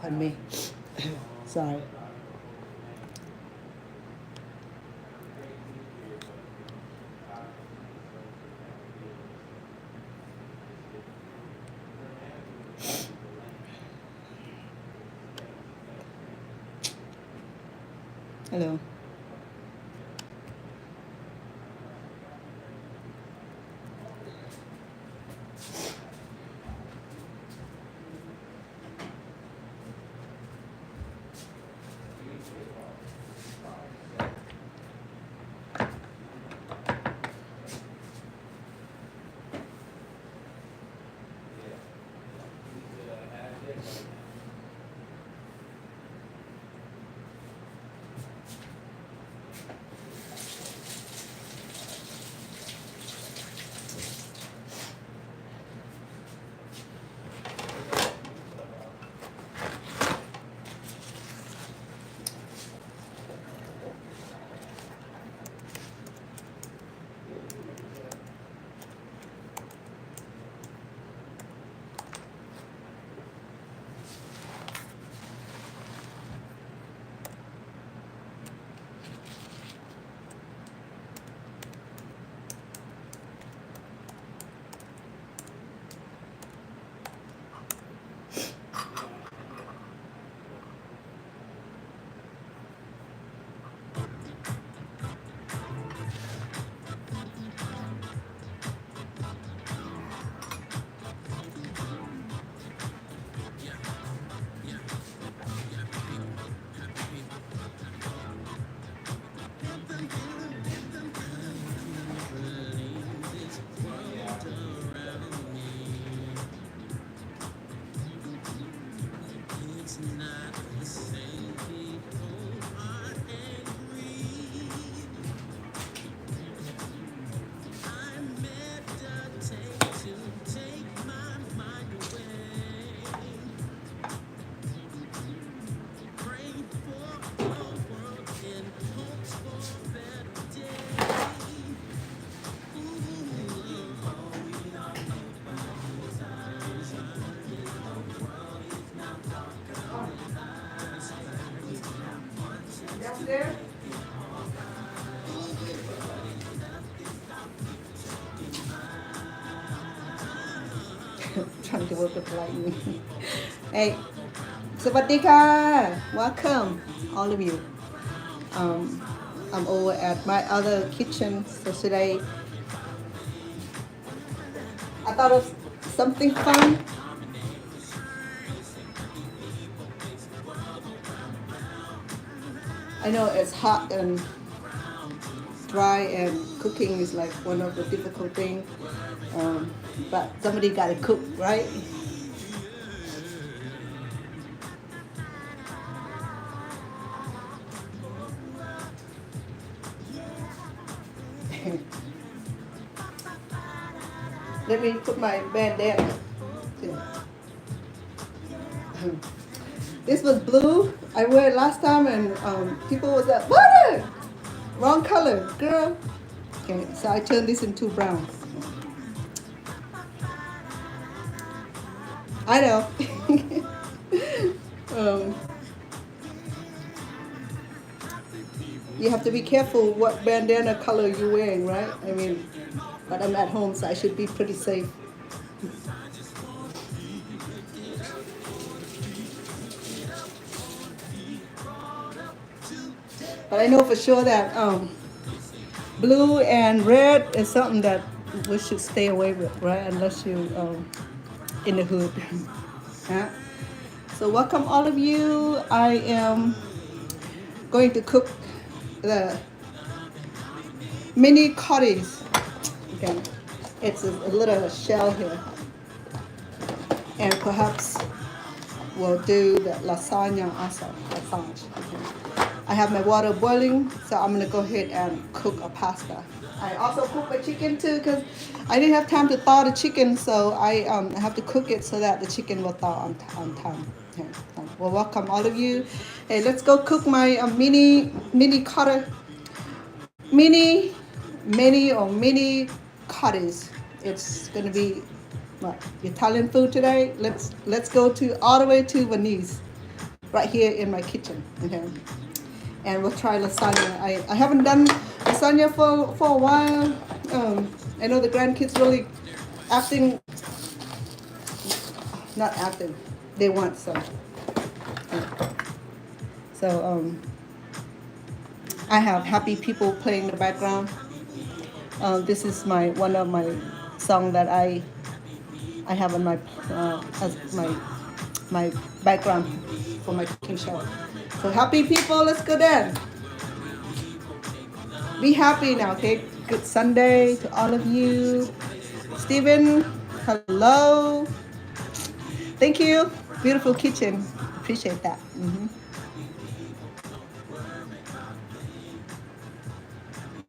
Pardon me. Sorry. Hello. There. Trying to work with lightning. Hey, สวัสดีค่ะ welcome all of you. I'm over at my other kitchen, so today I thought of something fun. I know it's hot and dry and cooking is like one of the difficult things, but somebody got to cook, right? Let me put my bandana. This was blue. I wore it last time, and people was like, "What? Wrong color, girl." Okay, so I turned this into brown. I know. You have to be careful what bandana color you're wearing, right? I mean, but I'm at home, so I should be pretty safe. But I know for sure that blue and red is something that we should stay away with, right? Unless you in the hood. Yeah. So welcome all of you. I am going to cook the mini cotties. Again, it's a little shell here. And perhaps we'll do the lasagna also. I have my water boiling, so I'm gonna go ahead and cook a pasta. I also cook my chicken too, because I didn't have time to thaw the chicken, so I have to cook it so that the chicken will thaw on time. Okay. Well, welcome all of you. Hey, let's go cook my mini cutter, mini cotties. It's gonna be what, Italian food today. Let's go to all the way to Venice. right here in my kitchen. Okay, and we'll try lasagna. I haven't done lasagna for a while. I know the grandkids really acting, not acting. They want some. So I have happy people playing in the background. This is one of my song that I have on my as my background for my cooking show. So happy people, let's go then. Be happy now, okay? Good Sunday to all of you. Steven, hello. Thank you. Beautiful kitchen. Appreciate that.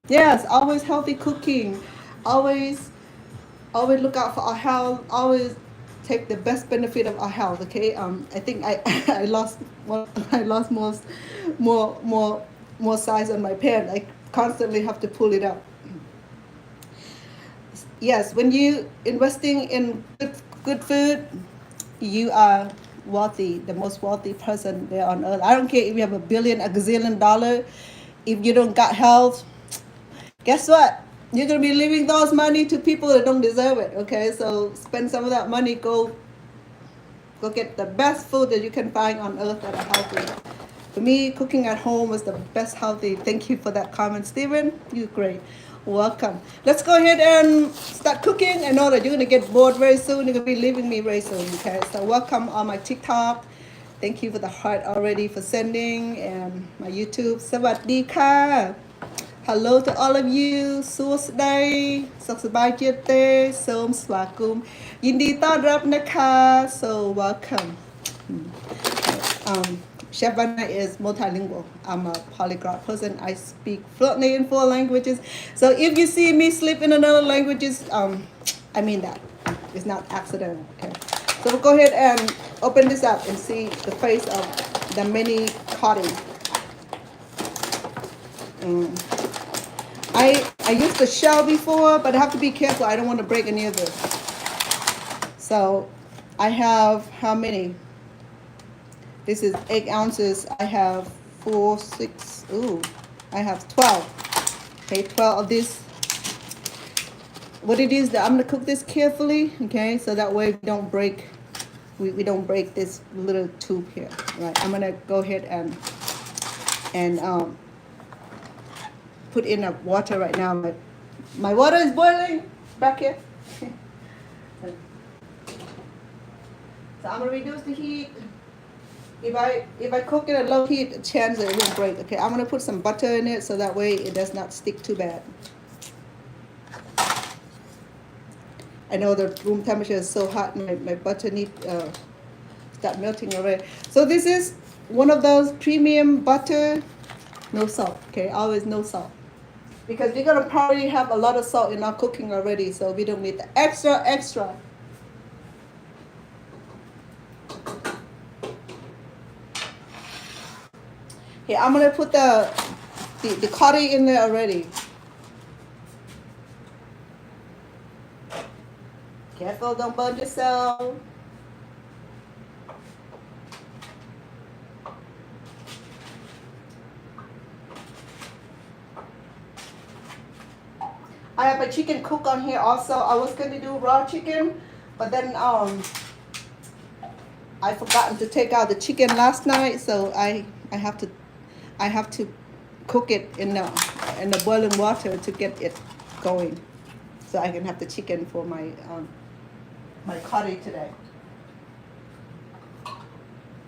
Yes, always healthy cooking. Always look out for our health. Always take the best benefit of our health. Okay. I think I I lost I lost more size on my pan. I constantly have to pull it up. Yes, when you investing in good food, you are wealthy, the most wealthy person there on earth. I don't care if you have a billion, a gazillion dollar. If you don't got health, guess what? You're gonna be leaving those money to people that don't deserve it. Okay, so spend some of that money. Go get the best food that you can find on earth that are healthy. For me, cooking at home was the best healthy. Thank you for that comment, Steven. You're great. Welcome. Let's go ahead and start cooking. I know that you're gonna get bored very soon. You're gonna be leaving me very soon. Okay, so welcome on my TikTok. Thank you for the heart already for sending, and my YouTube. สวัสดีค่ะ Hello to all of you สวัสดีสุขสบายเจเต้សូមស្វាគមន៍ยินดีต้อนรับนะคะ so welcome. Chef Vanna is multilingual. I'm a polyglot person. I speak fluently in 4 languages. So if you see me slip in another languages, I mean that. It's not accidental. Okay. So we'll go ahead and open this up and see the face of the Manicotti. I used the shell before, but I have to be careful. I don't want to break any of this. So I have how many? This is 8 ounces. I have 4, 6. Ooh, I have 12. Okay, 12 of this. What it is that I'm gonna cook this carefully. Okay, so that way we don't break. We don't break this little tube here. Right. I'm gonna go ahead and put in a water right now. My water is boiling back here. So I'm gonna reduce the heat. If I cook it at low heat, a chance that it won't break. Okay, I'm gonna put some butter in it so that way it does not stick too bad. I know the room temperature is so hot, my butter need start melting already. So this is one of those premium butter, no salt. Okay, always no salt. Because we're gonna probably have a lot of salt in our cooking already, so we don't need the extra. Here, I'm gonna put the cotti in there already. Careful, don't burn yourself. I have a chicken cook on here also. I was gonna do raw chicken, but then I forgot to take out the chicken last night, so I have to cook it in the boiling water to get it going, so I can have the chicken for my curry today.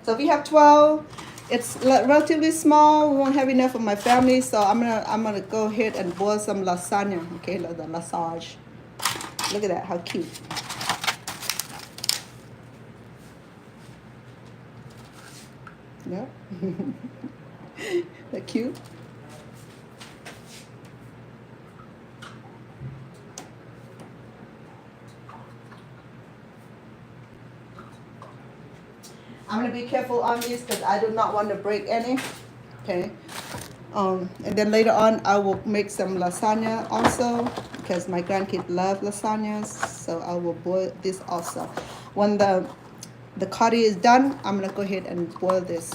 So we have 12. It's relatively small. We won't have enough for my family, so I'm gonna go ahead and boil some lasagna. Okay, the lasagna. Look at that, how cute. Yeah, that cute. I'm gonna be careful on these because I do not want to break any. Okay. And then later on I will make some lasagna also because my grandkids love lasagnas. So I will boil this also. When the the curry is done, I'm gonna go ahead and boil this.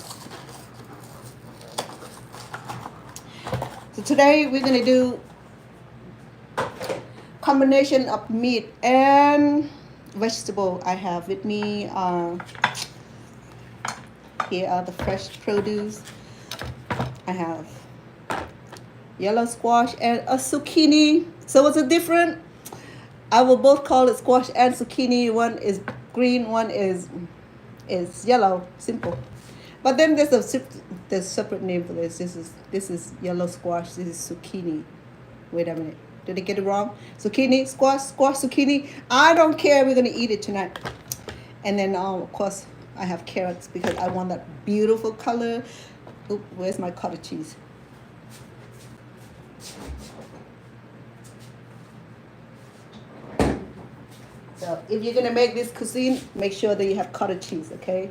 So today we're gonna do combination of meat and vegetable. I have with me here are the fresh produce. I have yellow squash and a zucchini. So what's the difference? I will both call it squash and zucchini. One is green, one is yellow. Simple. But then there's a separate name for this. This is yellow squash. This is zucchini. Wait a minute. Did I get it wrong? Zucchini, squash, zucchini. I don't care. We're gonna eat it tonight. And then of course I have carrots because I want that beautiful color. Oop, where's my cottage cheese? So if you're gonna make this cuisine, make sure that you have cottage cheese, okay?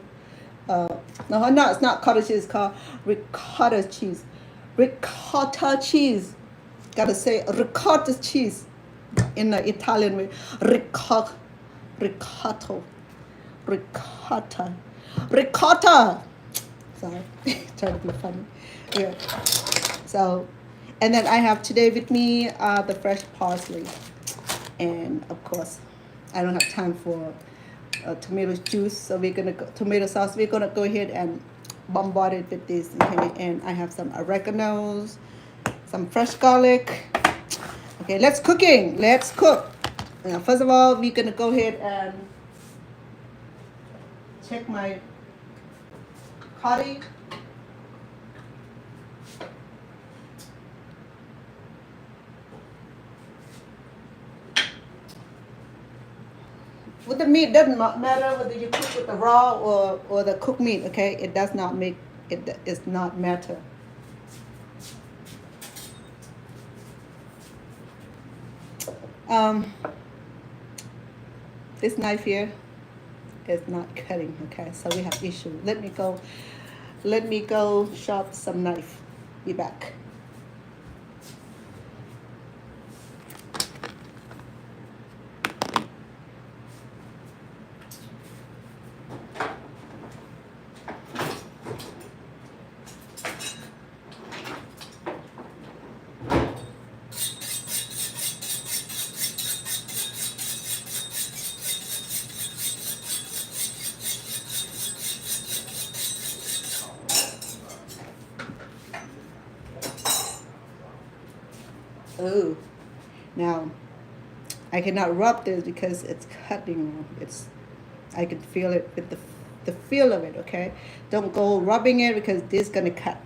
No, it's not cottage cheese. It's called ricotta cheese. Ricotta cheese. Gotta say ricotta cheese in the Italian way. Ricotta, ricotta. Sorry, trying to be funny. Yeah. So, and then I have today with me the fresh parsley, and of course, I don't have time for tomato juice, so we're gonna go, tomato sauce. We're gonna go ahead and bombard it with this. Okay, and I have some oreganos, some fresh garlic. Okay, let's cooking. Let's cook. Now, first of all, we're gonna go ahead and check my curry. With the meat, doesn't matter whether you cook with the raw or the cooked meat, okay? It does not make, it does not matter. This knife here is not cutting, okay? So we have issue. Let me go shop some knife. Be back. Oh, now I cannot rub this because it's cutting. I can feel it with the feel of it. Okay, don't go rubbing it because this is gonna cut.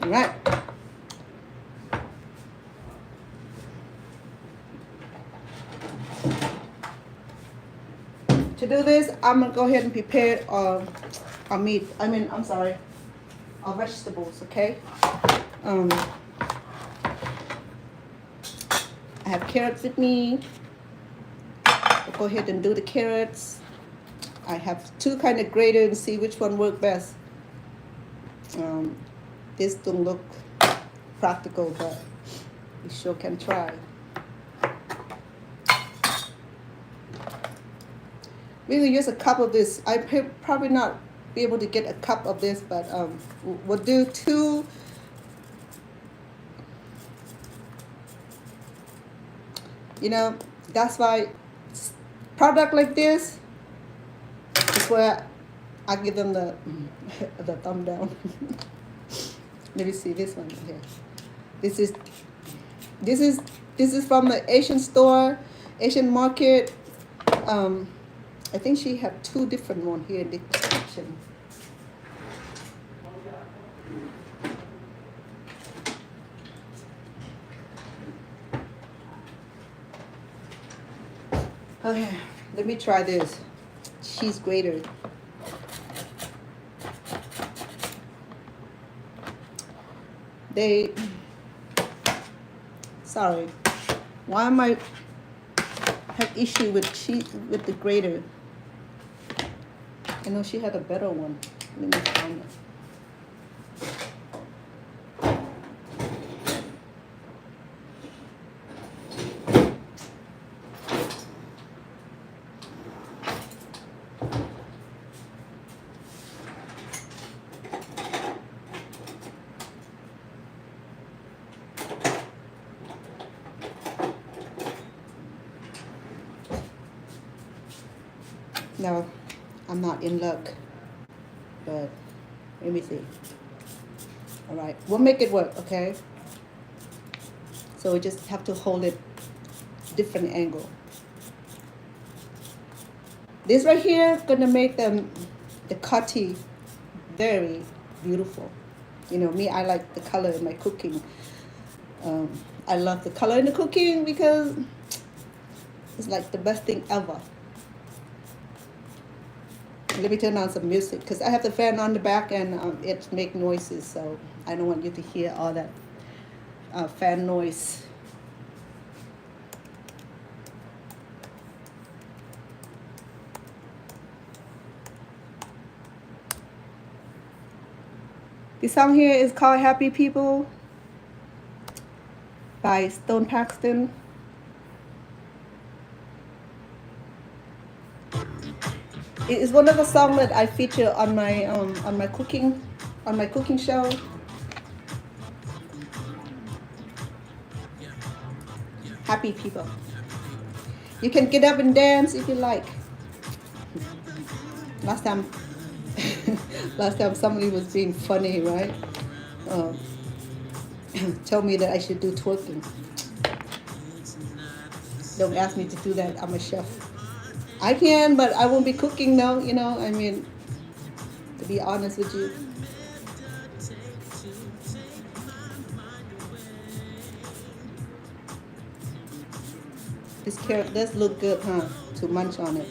All right. To do this, I'm gonna go ahead and prepare our meat. I'm sorry, our vegetables. Okay. I have carrots with me. I'll go ahead and do the carrots. I have two kind of grater and see which one works best. This don't look practical, but we sure can try. We're gonna use a cup of this. I probably not be able to get a cup of this, but we'll do two. You know, that's why product like this is where I give them the thumb down. Let me see this one here. This is from the Asian store, Asian market. I think she have two different ones here in the kitchen. Okay, let me try this cheese grater. Sorry, why am I have issue with cheese with the grater? I know she had a better one. Let me find it. No, I'm not in luck, but let me see. All right, we'll make it work, okay? So we just have to hold it different angle. This right here gonna make the cutty very beautiful. You know, me, I like the color in my cooking. I love the color in the cooking because it's like the best thing ever. Let me turn on some music because I have the fan on the back and it makes noises, so I don't want you to hear all that fan noise. This song here is called Happy People by Stone Paxton. It is one of the songs that I feature on my cooking show. Happy People. You can get up and dance if you like. Last time somebody was being funny, right? Told me that I should do twerking. Don't ask me to do that. I'm a chef. I can, but I won't be cooking now, you know. I mean, to be honest with you. This carrot does look good, huh? To munch on it.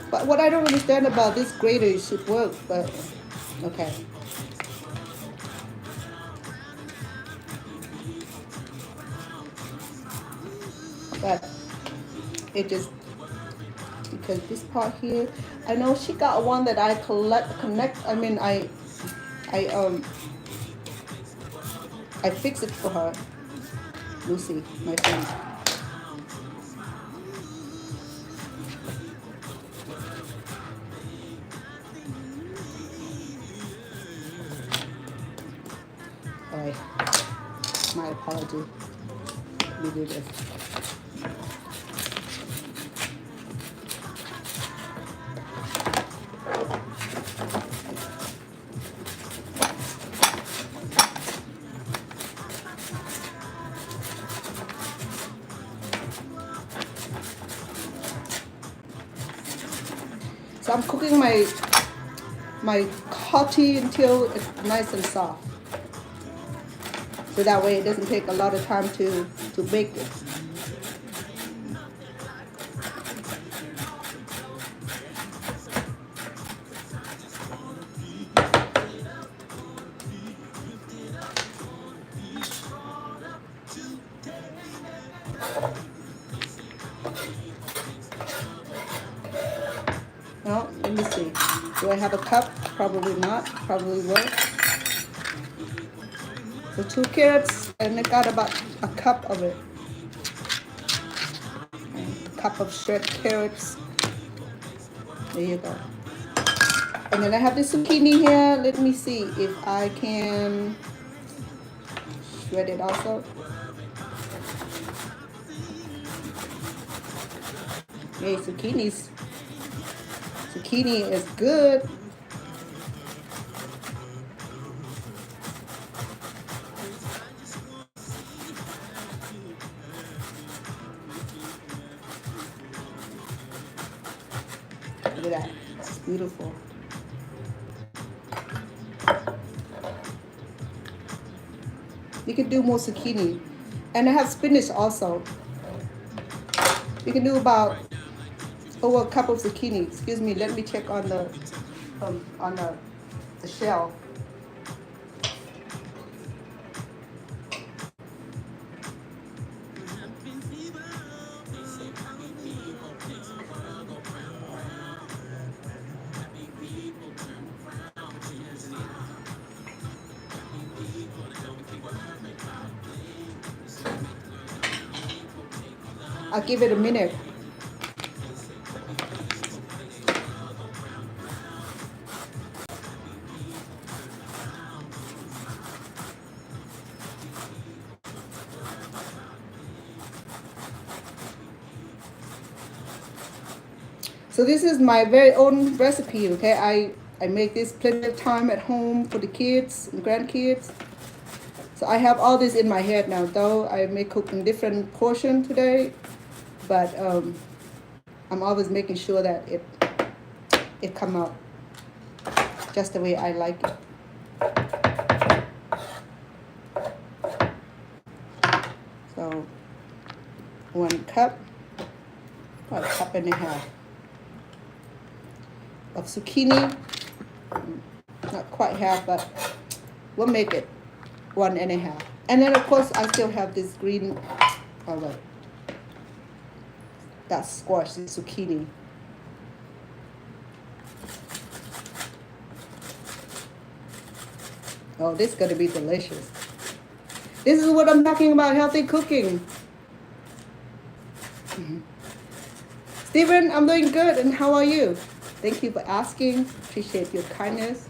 But what I don't understand about this grater, it should work, but okay. But it just, because this part here, I know she got one that I I fix it for her. Lucy, my friend. Alright, my apology. Let me do this. So I'm cooking my cotti until it's nice and soft. So that way it doesn't take a lot of time to bake it. Well, let me see. Do I have a cup? Probably not. Probably will. So 2 carrots, and I got about a cup of it. A cup of shredded carrots. There you go. And then I have the zucchini here. Let me see if I can shred it also. Hey, zucchini is good. Look at that. It's beautiful. You can do more zucchini. And I have spinach also. You can do about over a cup of zucchini. Excuse me, let me check on the shell. I'll give it a minute. So this is my very own recipe, okay? I make this plenty of time at home for the kids and grandkids. So I have all this in my head now, though I may cook in different portion today, but I'm always making sure that it come out just the way I like it. So 1 cup, or a cup and a half of zucchini. Not quite half, but we'll make it 1 and a half. And then of course I still have this green, oh wait, that's squash, this zucchini. Oh, this is gonna be delicious. This is what I'm talking about, healthy cooking. Steven, I'm doing good, and how are you? Thank you for asking. Appreciate your kindness.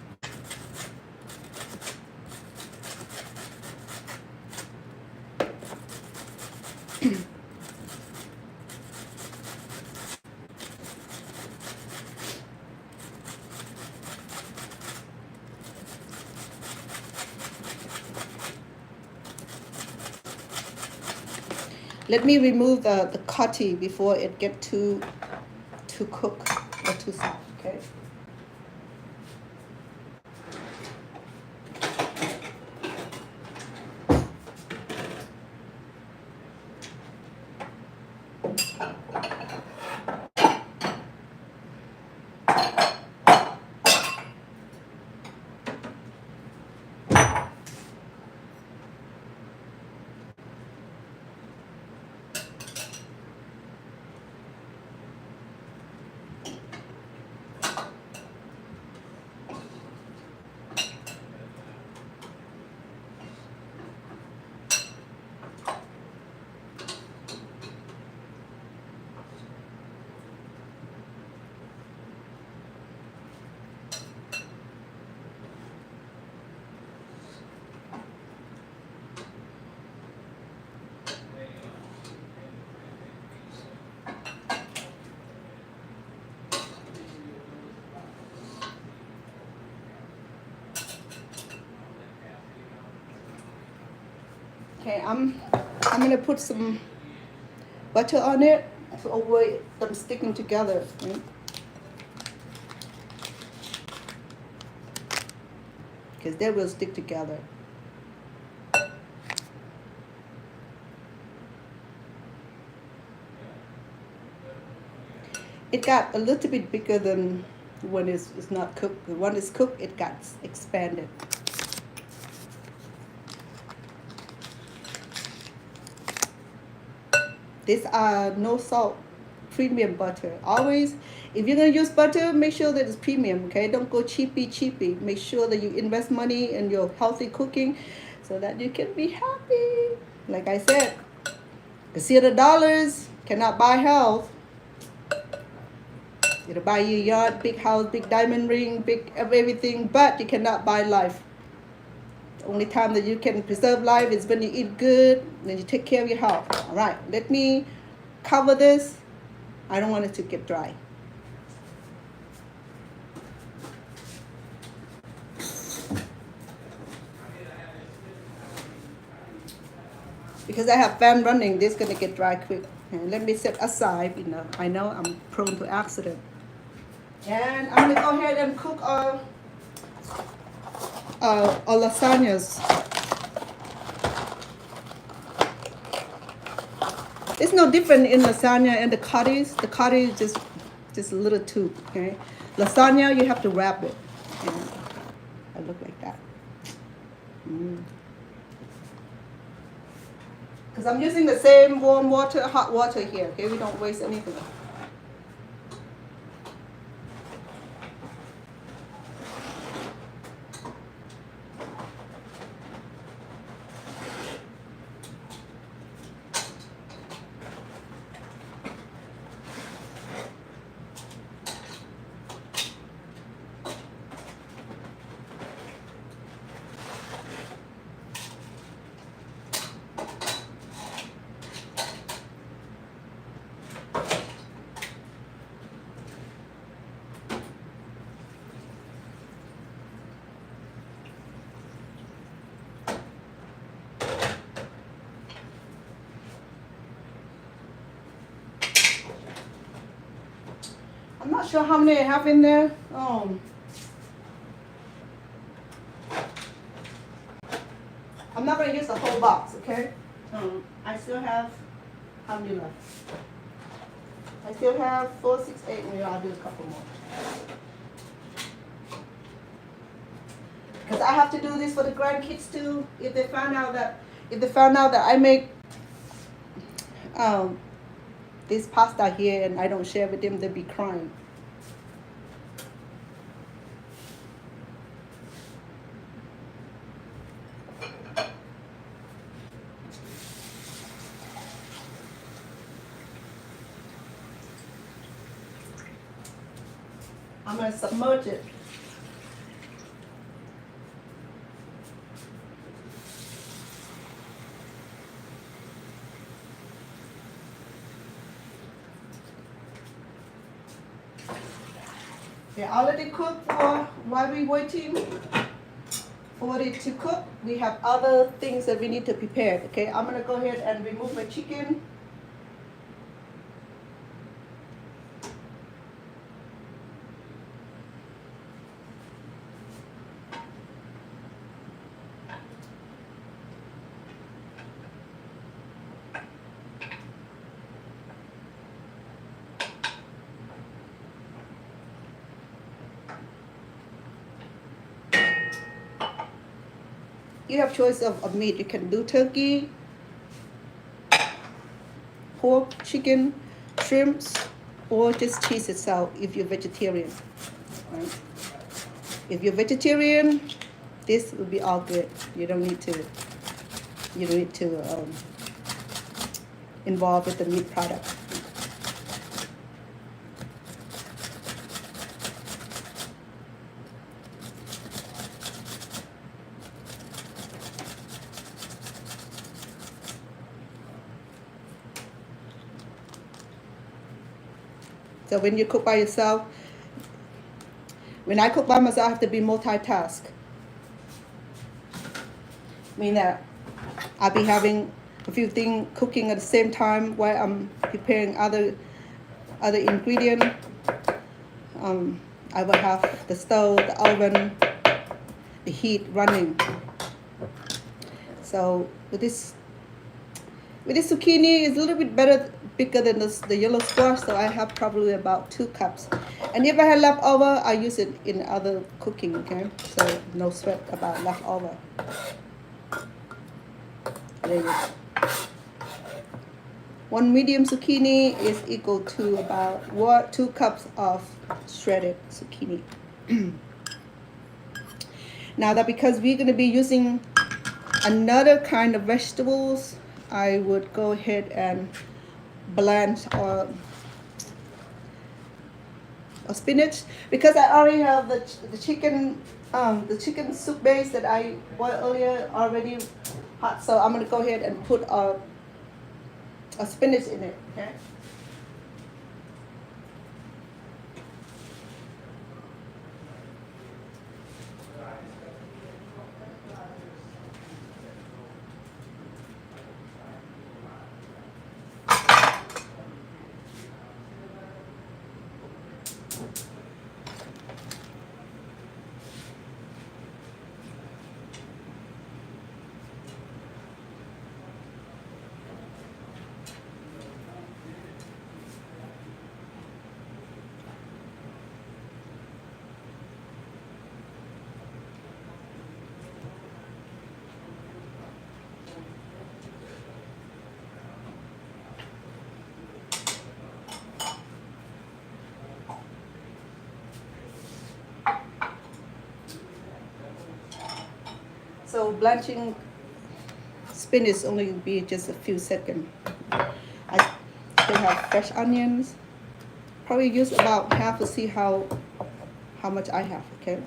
Let me remove the cutty before it get too cooked or too soft, okay? Okay, I'm gonna put some butter on it to avoid them sticking together. Right? Because they will stick together. It got a little bit bigger than when it's not cooked. When it's cooked, it got expanded. These are no salt premium butter. Always, if you're gonna use butter, make sure that it's premium, okay? Don't go cheapy. Make sure that you invest money in your healthy cooking so that you can be happy. Like I said, $1 cannot buy health. It'll buy you a yacht, big house, big diamond ring, big everything, but you cannot buy life. The only time that you can preserve life is when you eat good, then you take care of your health. All right, let me cover this. I don't want it to get dry. Because I have fan running, this is gonna get dry quick. And let me set aside, I know I'm prone to accident. And I'm gonna go ahead and cook our lasagnas. It's no different in lasagna and the cutties. The cutty is just a little tube, okay? Lasagna, you have to wrap it. And I look like that. Because I'm using the same warm water, hot water here, okay? We don't waste anything. not sure how many I have in there. I'm not going to use the whole box, okay? I still have, how many left? I still have 4, 6, 8, maybe I'll do a couple more. Because I have to do this for the grandkids too. If they found out that I make this pasta here and I don't share with them, they'll be crying. I'm going to submerge it. They're already cooked for while we're waiting for it to cook. We have other things that we need to prepare. Okay, I'm going to go ahead and remove my chicken. You have choice of meat. You can do turkey, pork, chicken, shrimps, or just cheese itself if you're vegetarian. Right? If you're vegetarian, this will be all good. You don't need to involve with the meat product. So when you cook by yourself, when I cook by myself, I have to be multitask. Meaning that I'll be having a few things cooking at the same time while I'm preparing other ingredients. I will have the stove, the oven, the heat running. So with this zucchini, it's a little bit bigger than the yellow squash, so I have probably about 2 cups. And if I have leftover, I use it in other cooking, okay? So no sweat about leftover. There you go. 1 medium zucchini is equal to about 2 cups of shredded zucchini. Now that because we're going to be using another kind of vegetables, I would go ahead and blend or spinach, because I already have the chicken soup base that I boiled earlier already hot. So I'm going to go ahead and put a spinach in it. Okay. So blanching spinach only be just a few seconds. I still have fresh onions. Probably use about half to see how much I have, okay?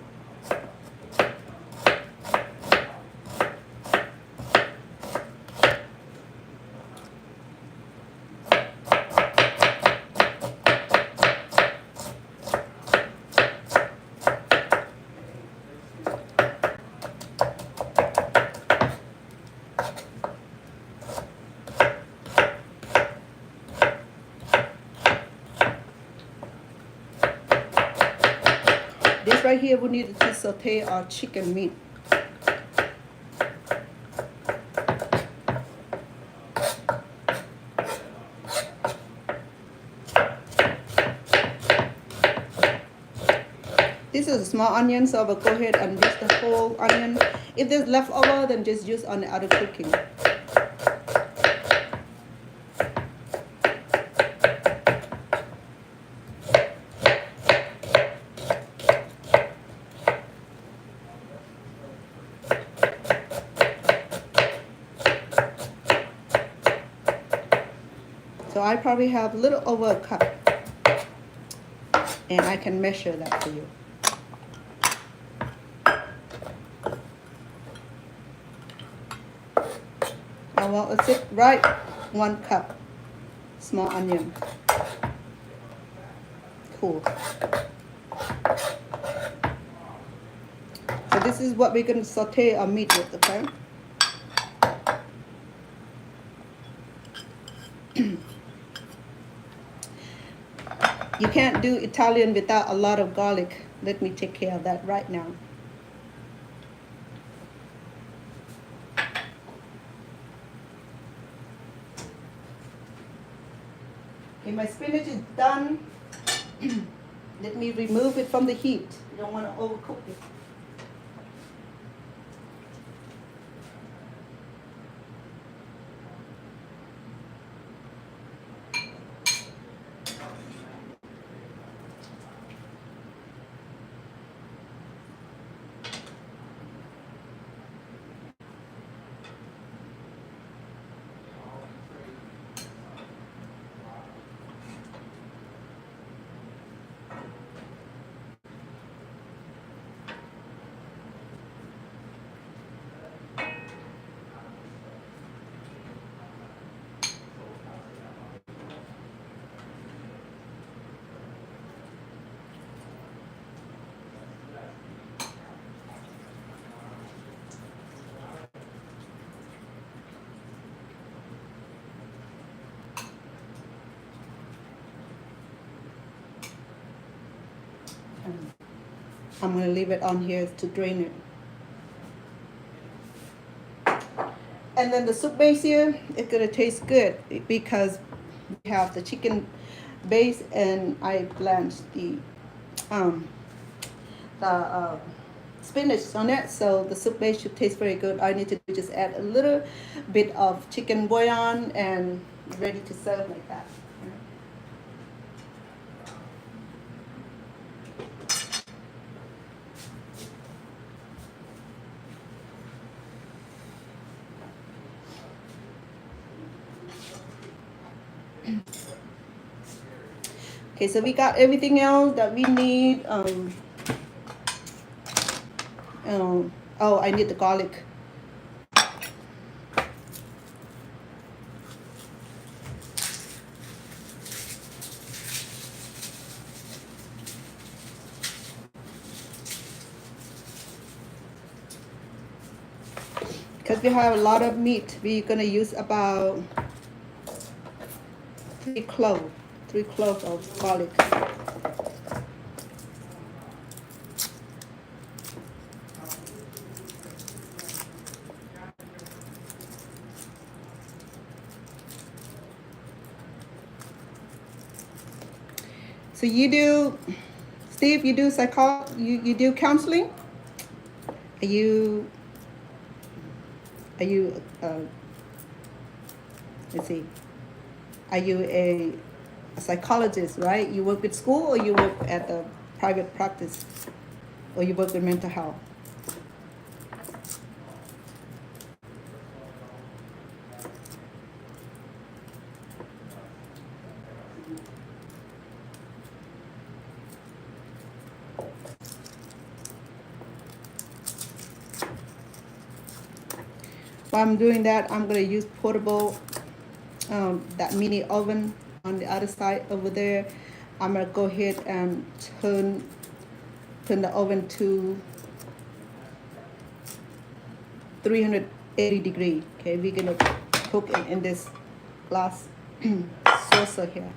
This right here, we need to saute our chicken meat. This is a small onion, so I will go ahead and use the whole onion. If there's leftover, then just use on the other cooking. So I probably have a little over a cup, and I can measure that for you. Well, let's it right 1 cup small onion. Cool. So this is what we're going to saute our meat with, okay? You can't do Italian without a lot of garlic. Let me take care of that right now. Okay, my spinach is done. Let me remove it from the heat. You don't want to overcook it. I'm going to leave it on here to drain it. And then the soup base here, it's going to taste good because we have the chicken base and I blanched the spinach on it, so the soup base should taste very good. I need to just add a little bit of chicken bouillon and ready to serve like that. Okay, so we got everything else that we need. Oh, I need the garlic. Because we have a lot of meat, we're gonna use about 3 cloves of garlic. So you do, Steve, you do you do counseling? Are you let's see, are you a psychologist, right? You work with school or you work at the private practice or you work with mental health? While I'm doing that, I'm going to use portable, that mini oven on the other side over there. I'm going to go ahead and turn the oven to 380 degrees. Okay, we're going to cook it in this glass saucer here.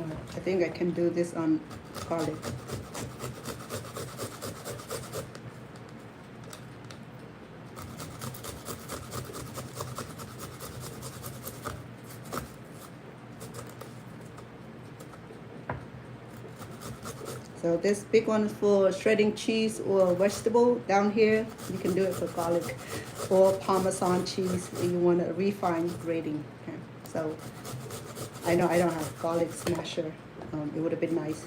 I think I can do this on garlic. So this big one is for shredding cheese or vegetable. Down here, you can do it for garlic or Parmesan cheese if you want a refined grating. Okay. So I know I don't have garlic smasher. It would have been nice.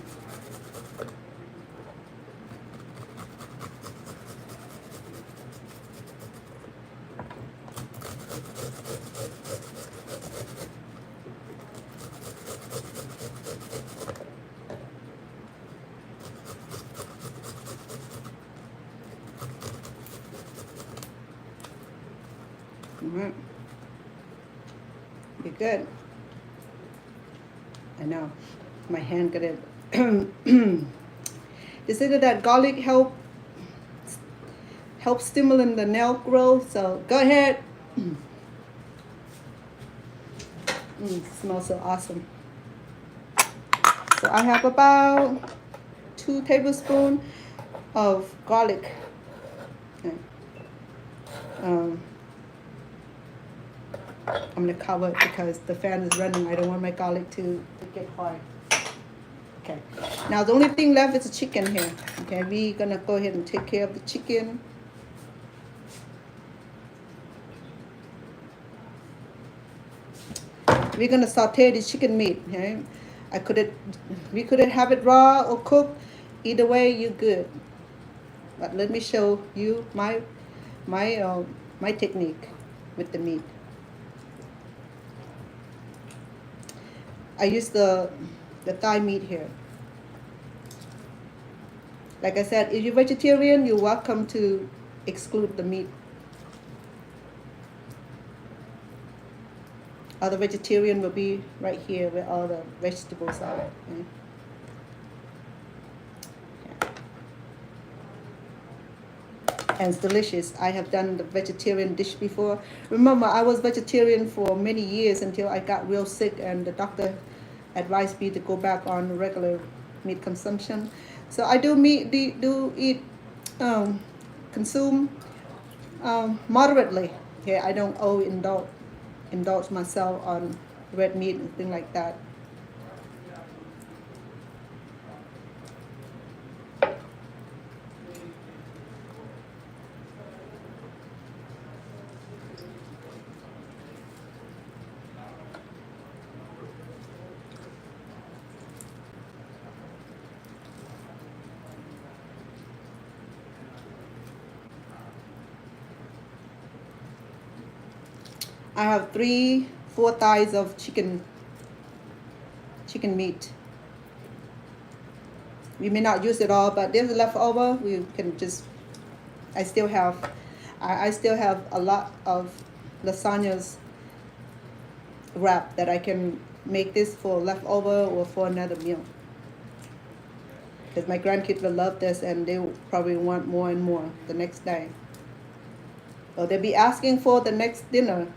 Alright. Be good. I know. My hand got it. They say that garlic help stimulate the nail growth. So go ahead. Smells so awesome. So I have about 2 tablespoons of garlic. Okay. I'm gonna cover it because the fan is running. I don't want my garlic to get hard. Okay. Now the only thing left is the chicken here. Okay, we're gonna go ahead and take care of the chicken. We're gonna saute the chicken meat. Okay. We could have it raw or cooked. Either way, you're good. But let me show you my technique with the meat. I use the thigh meat here. Like I said, if you're vegetarian, you're welcome to exclude the meat. Other vegetarian will be right here where all the vegetables are. Okay. And it's delicious. I have done the vegetarian dish before. Remember, I was vegetarian for many years until I got real sick and the doctor advised me to go back on regular meat consumption. So I do consume moderately. Okay, I don't indulge myself on red meat and things like that. I have 3-4 thighs of chicken meat. We may not use it all, but there's leftover. We can just. I still have a lot of lasagnas wrap that I can make this for leftover or for another meal. Because my grandkids will love this and they will probably want more and more the next day. Or they'll be asking for the next dinner.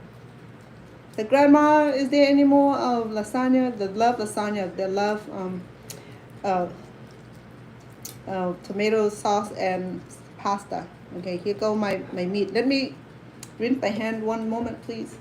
The grandma, is there any more of lasagna? They love lasagna. They love tomato sauce and pasta. Okay, here go my meat. Let me rinse my hand one moment, please.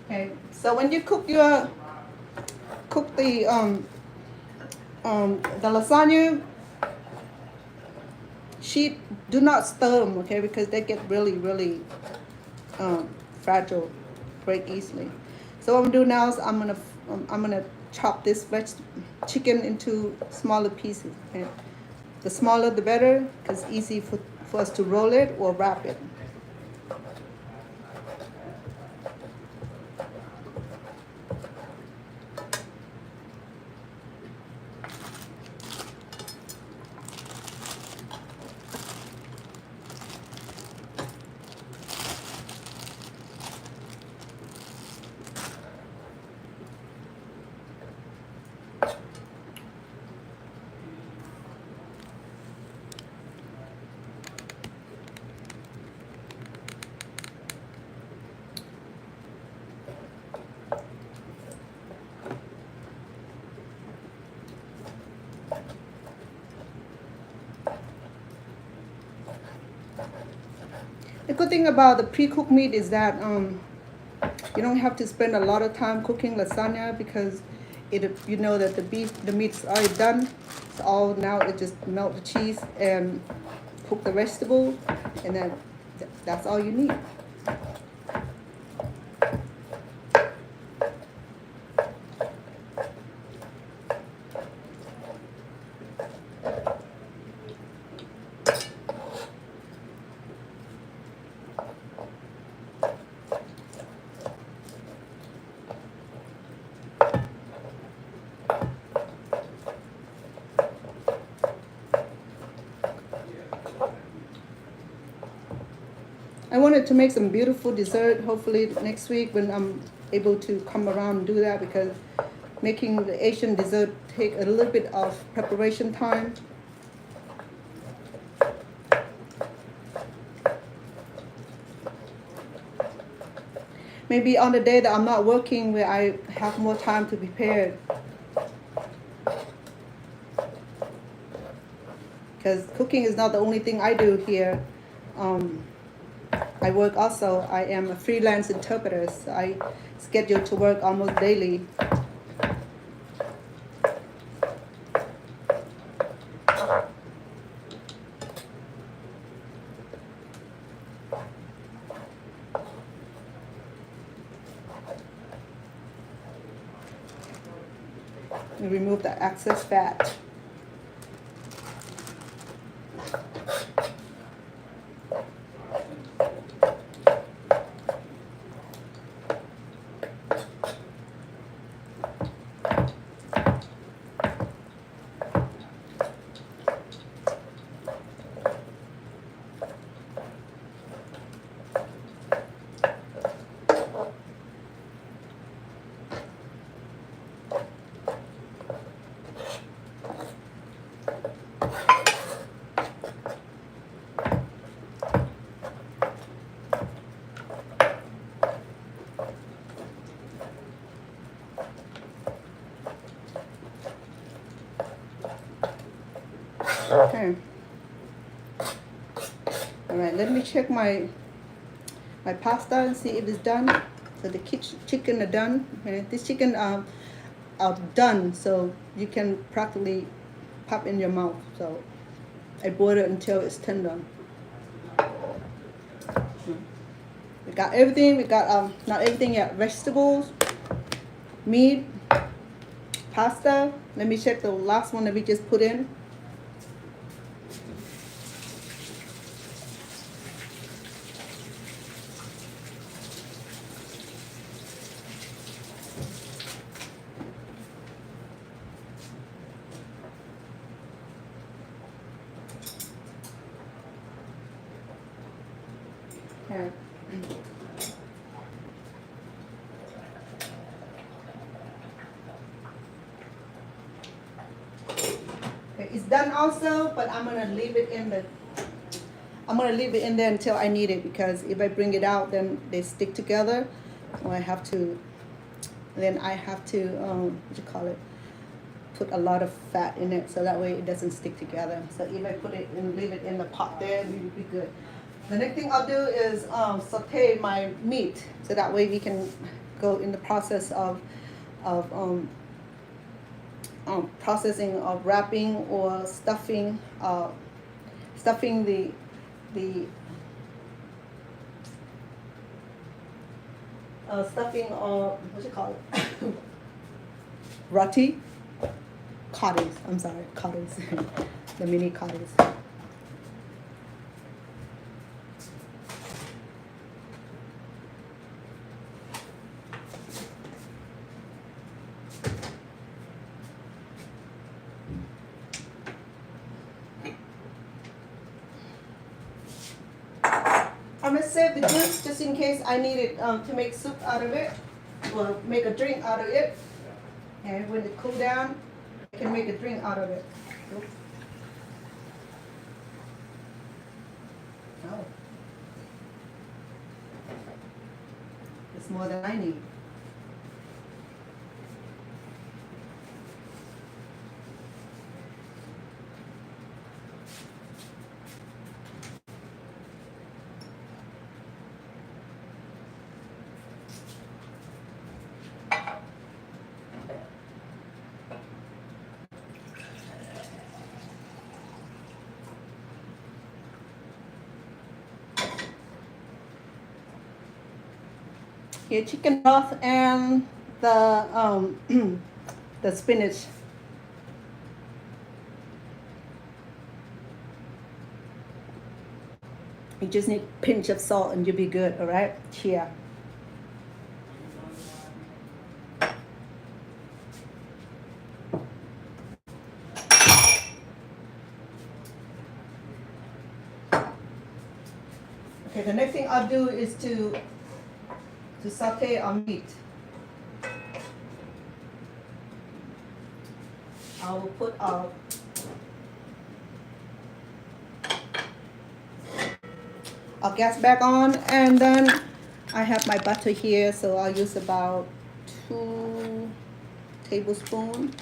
Okay, so when you cook the lasagna sheet, do not stir them, okay, because they get really fragile, break easily. So what I'm gonna do now is I'm gonna chop this chicken into smaller pieces. Okay? The smaller the better, because it's easy for us to roll it or wrap it. The good thing about the pre-cooked meat is that you don't have to spend a lot of time cooking lasagna because you know that the meat's already done. It's all now. It just melt the cheese and cook the vegetable, and then that's all you need. I wanted to make some beautiful dessert, hopefully next week when I'm able to come around and do that, because making the Asian dessert take a little bit of preparation time. Maybe on the day that I'm not working where I have more time to prepare. Because cooking is not the only thing I do here. I work also. I am a freelance interpreter, so I schedule to work almost daily. We remove the excess fat. Okay. All right, let me check my pasta and see if it's done. So the chicken are done. Okay, this chicken are done, so you can practically pop in your mouth. So I boil it until it's tender. We got everything. We got not everything yet. Vegetables, meat, pasta. Let me check the last one that we just put in. Okay. It's done also, but I'm gonna leave it in there until I need it, because if I bring it out, then they stick together. So I have to what you call it, put a lot of fat in it, so that way it doesn't stick together. So if I put it and leave it in the pot there, it will be good. The next thing I'll do is saute my meat, so that way we can go in the process of processing of wrapping or stuffing the stuffing of what you call it roti cotties. I'm sorry, cotties. The mini cotties. I'm gonna save the juice just in case I need it to make soup out of it, or make a drink out of it. And when it cool down, I can make a drink out of it. Oh, it's more than I need. Here, chicken broth and the the spinach. You just need a pinch of salt and you'll be good, all right? Here. Okay, the next thing I'll do is to saute our meat. I will put our gas back on, and then I have my butter here, so I'll use about 2 tablespoons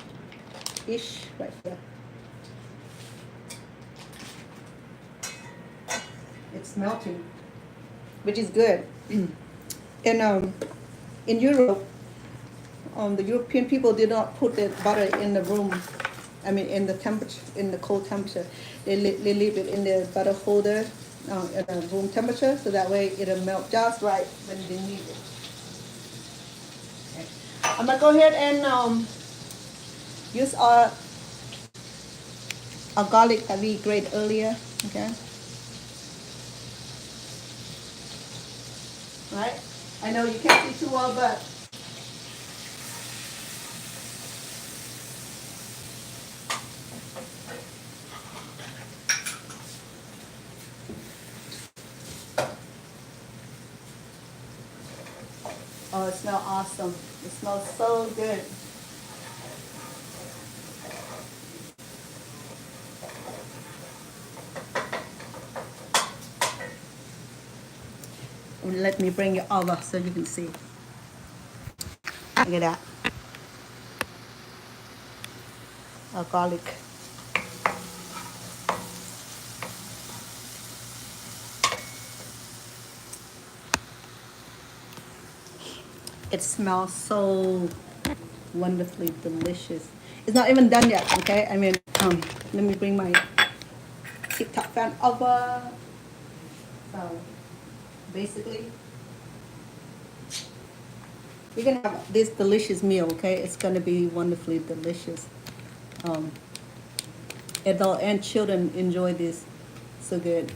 ish right there. It's melting, which is good. In Europe, the European people did not put the butter in the room. I mean, in the temperature, in the cold temperature. They leave it in the butter holder at a room temperature, so that way it'll melt just right when they need it. Okay. I'm gonna go ahead and use our garlic that we grated earlier. Okay. Right? I know you can't see too well, but oh, it smells awesome. It smells so good. And let me bring it over so you can see. Look at that. Our garlic. It smells so wonderfully delicious. It's not even done yet, okay? I mean, let me bring my TikTok fan over. So, basically, we're gonna have this delicious meal, okay? It's gonna be wonderfully delicious. Adult and children enjoy this so good.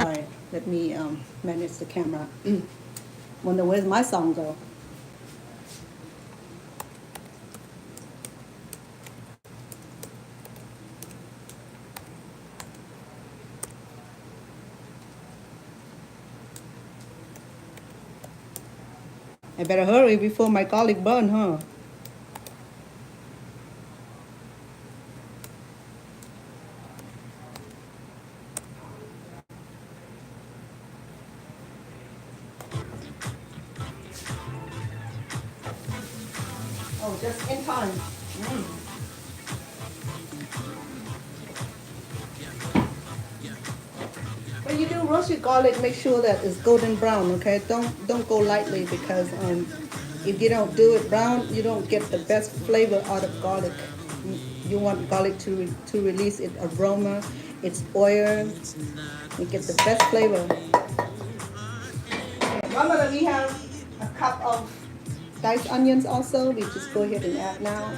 Sorry, let me manage the camera. Wonder where's my song go? I better hurry before my garlic burn, huh? Oh, just in time. When you do roasted garlic, make sure that it's golden brown, okay? Don't go lightly, because if you don't do it brown, you don't get the best flavor out of garlic. You want garlic to release its aroma, its oil. You get the best flavor. Okay, remember that we have a cup of diced onions also. We just go ahead and add now.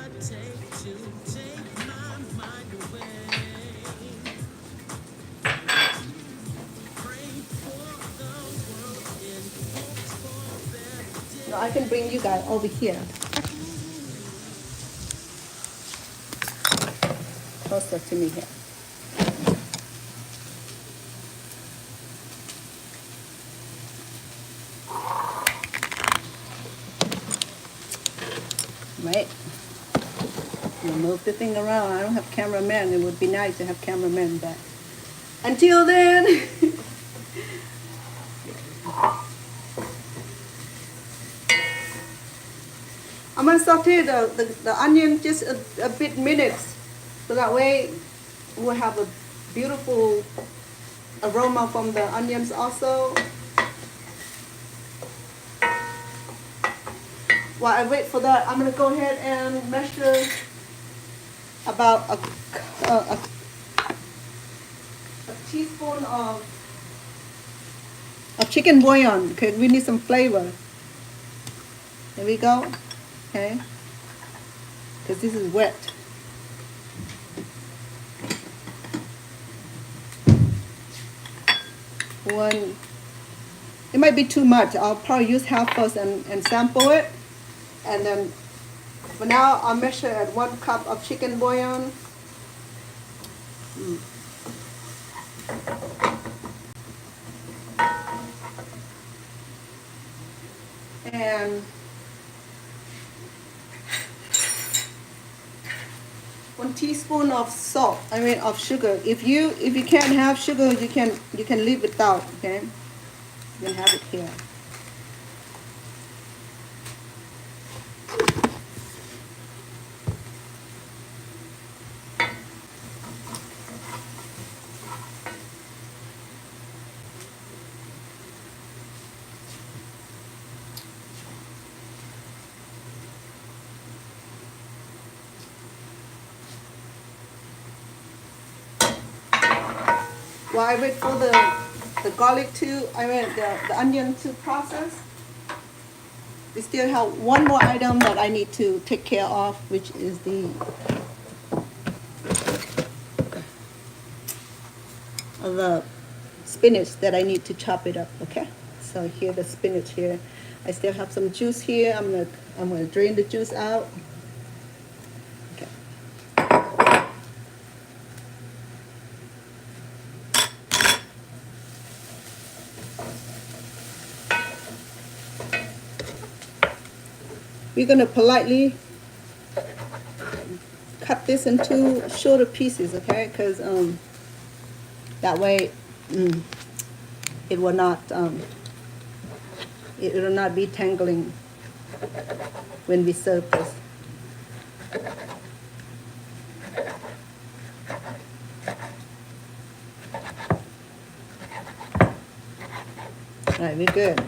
Now I can bring you guys over here. Closer to me here. Right? You move the thing around. I don't have cameraman. It would be nice to have cameraman, but until then. I'm gonna saute the onion just a bit minutes, so that way we'll have a beautiful aroma from the onions also. While I wait for that, I'm gonna go ahead and measure about a chicken bouillon, because we need some flavor. There we go. Okay. Because this is wet. One, it might be too much. I'll probably use half first and sample it. And then for now, I'll measure at 1 cup of chicken bouillon. And 1 teaspoon of salt. I mean of sugar. If you can't have sugar, you can leave without. Okay, you can have it here. While I wait for the garlic to, the onion to process, we still have one more item that I need to take care of, which is the spinach that I need to chop it up. Okay, so here the spinach here. I still have some juice here. I'm gonna drain the juice out. We're going to politely cut this into shorter pieces, okay? Because that way it will not be tangling when we serve this. All right, we're good.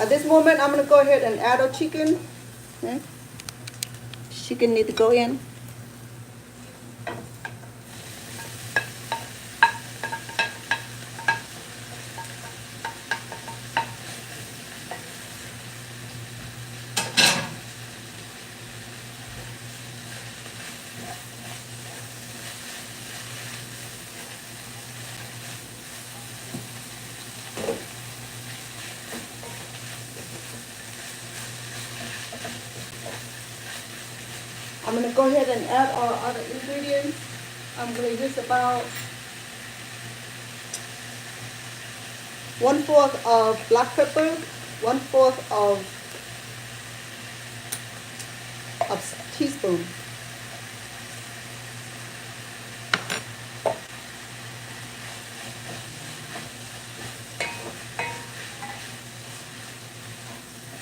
At this moment, I'm going to go ahead and add our chicken. Okay. Chicken need to go in. I'm going to go ahead and add our other ingredients. I'm going to use about 1/4 of black pepper, 1/4 of teaspoon.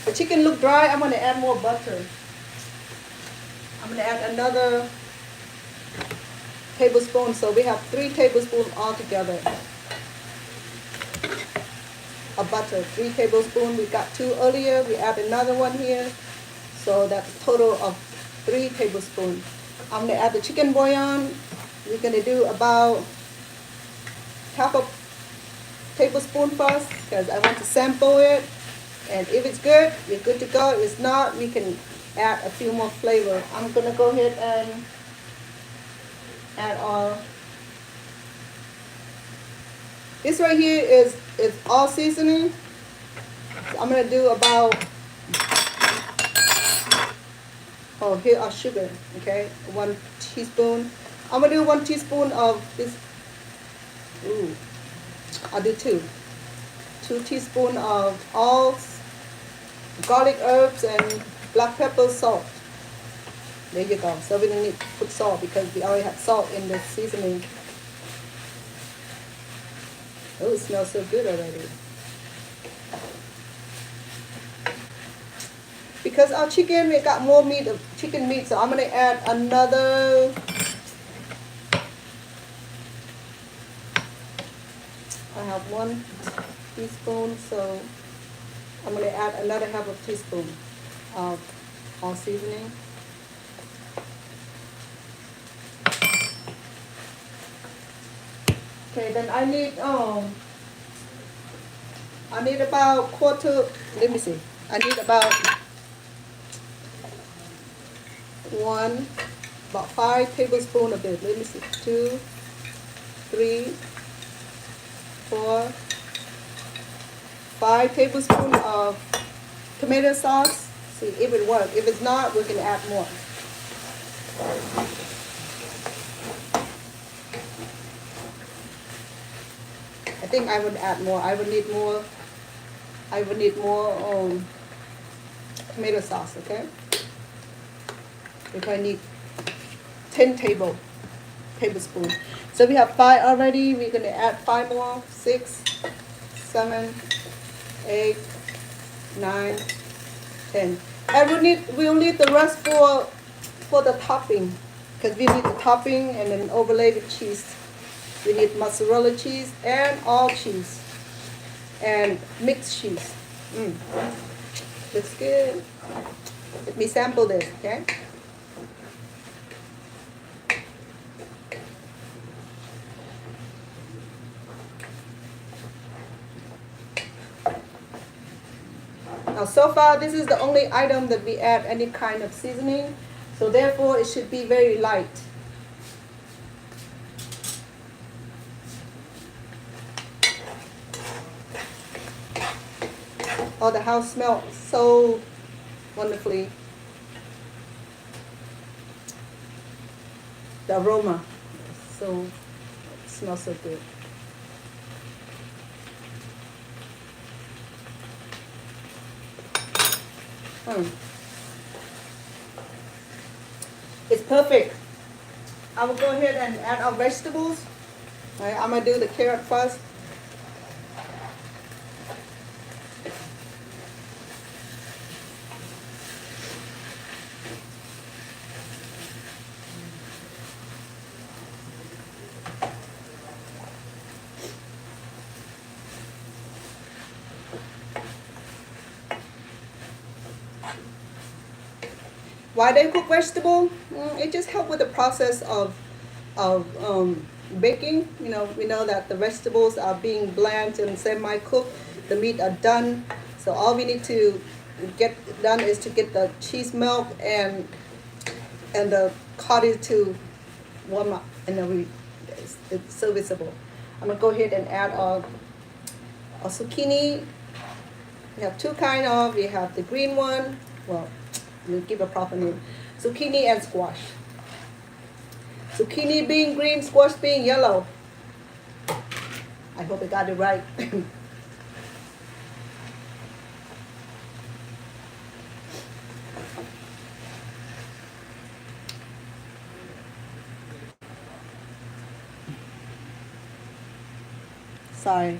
The chicken look dry, I'm going to add more butter. I'm going to add another tablespoon, so we have 3 tablespoons altogether of butter. 3 tablespoons. We got 2 earlier. We add another one here, so that's a total of 3 tablespoons. I'm going to add the chicken bouillon. We're going to do about half a tablespoon first because I want to sample it, and if it's good, we're good to go. If it's not, we can add a few more flavor. I'm gonna go ahead and add all. This right here is all seasoning. So I'm gonna do about, oh, here are sugar, okay, 1 teaspoon. I'm gonna do 1 teaspoon of this. Ooh, I'll do 2 teaspoons of all garlic, herbs, and black pepper, salt. There you go. So we don't need to put salt because we already have salt in the seasoning. Oh, it smells so good already. Because our chicken, we got more meat, chicken meat, so I'm going to add another I have 1 teaspoon, so I'm going to add another half a teaspoon of all seasoning. Okay, then I need about quarter. Let me see. I need about about 5 tablespoons of it. Let me see. 2, 3, 4, 5 tablespoons of tomato sauce. See if it works. If it's not, we can add more. I think I would add more. I would need more tomato sauce, okay? If I need 10 tablespoons. So we have 5 already. We're gonna add 5 more. 6, 7, 8, 9, 10. And we'll need the rest for the topping, because we need the topping and then overlay with cheese. We need mozzarella cheese and all cheese and mixed cheese. Looks good. Let me sample this, okay? Now, so far, this is the only item that we add any kind of seasoning, so therefore it should be very light. Oh, the house smells so wonderfully. The aroma, it smells so good. It's perfect. I will go ahead and add our vegetables. All right, I'm gonna do the carrot first. Why they cook vegetable? It just helps with the process of baking. You know, we know that the vegetables are being blanched and semi-cooked. The meat are done. So all we need to get done is to get the cheese melt and the cottage to warm up, and then it's serviceable. I'm gonna go ahead and add our zucchini. We have 2 kinds of. We have the green one. Well, we'll give a proper name. Zucchini and squash. Zucchini being green, squash being yellow. I hope I got it right. Sorry.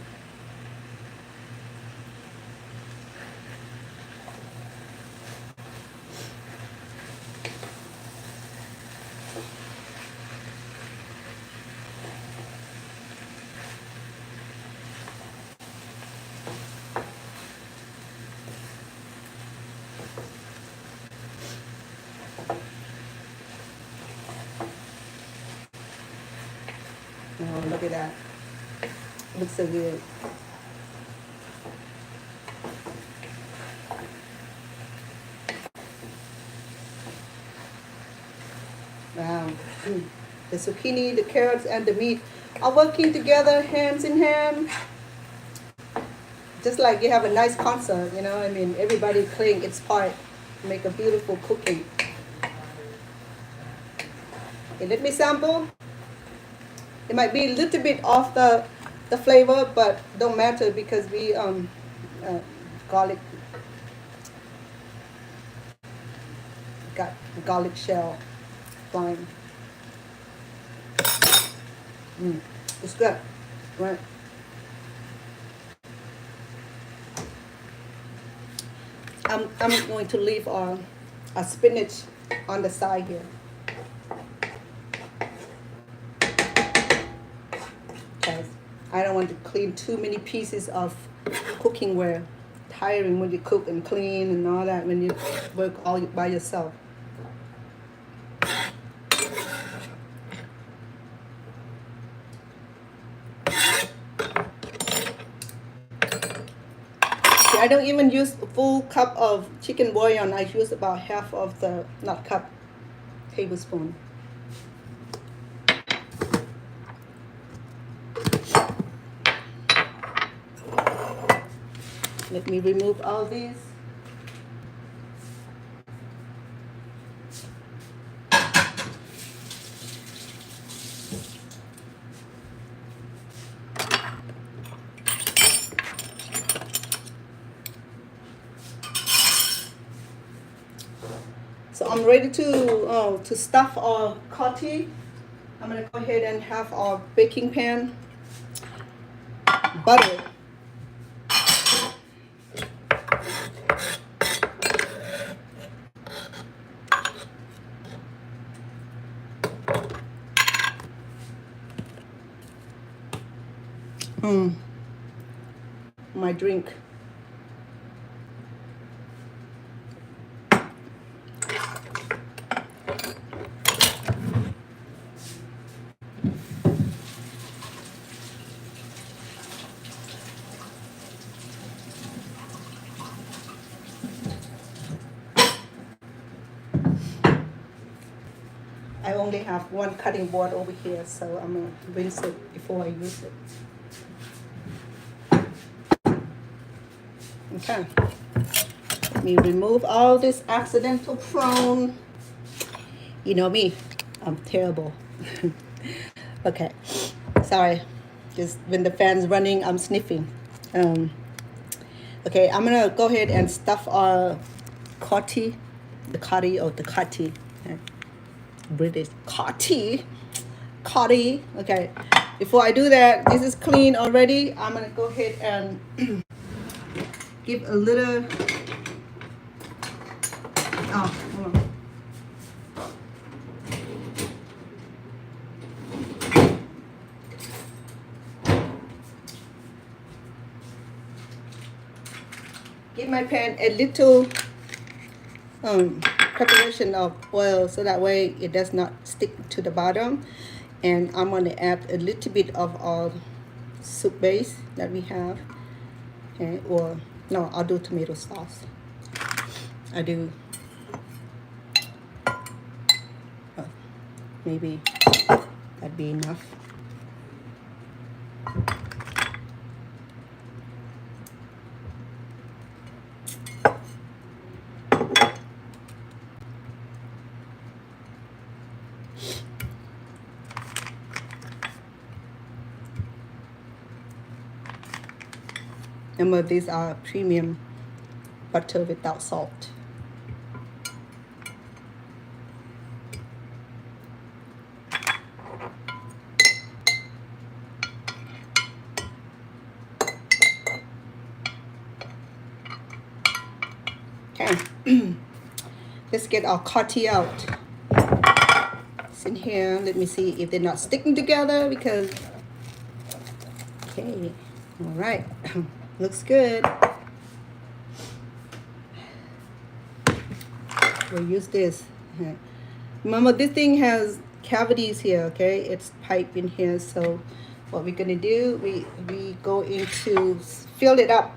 Oh, look at that. Looks so good. Wow. The zucchini, the carrots, and the meat are working together hands in hand. Just like you have a nice concert, you know, I mean, everybody playing its part to make a beautiful cooking. Okay, let me sample. It might be a little bit off the flavor, but don't matter because we got garlic shell flying. It's good, right? I'm going to leave our spinach on the side here. I don't want to clean too many pieces of cooking ware. Tiring when you cook and clean and all that when you work all by yourself. I don't even use a full cup of chicken bouillon. I use about half of the, not cup, tablespoon. Let me remove all these. So I'm ready to stuff our cotti. I'm gonna go ahead and have our baking pan butter. My drink. I only have one cutting board over here, so I'm gonna rinse it before I use it. Okay. Let me remove all this accidental prone. You know me, I'm terrible. Okay, sorry. Just when the fan's running, I'm sniffing. Okay, I'm gonna go ahead and stuff our cotti, the cotti or the cotti. British cotti. Okay, before I do that, this is clean already. I'm gonna go ahead and give a little. Oh, hold on. Give my pan a little preparation of oil so that way it does not stick to the bottom. And I'm going to add a little bit of our soup base that we have. Okay, or no, I'll do tomato sauce. I do maybe that'd be enough. Remember, these are premium butter without salt. Okay, let's get our cotti out. It's in here. Let me see if they're not sticking together because, okay, all right. Looks good. We'll use this. Okay. Remember, this thing has cavities here, okay? It's pipe in here. So what we're gonna do, we go into fill it up.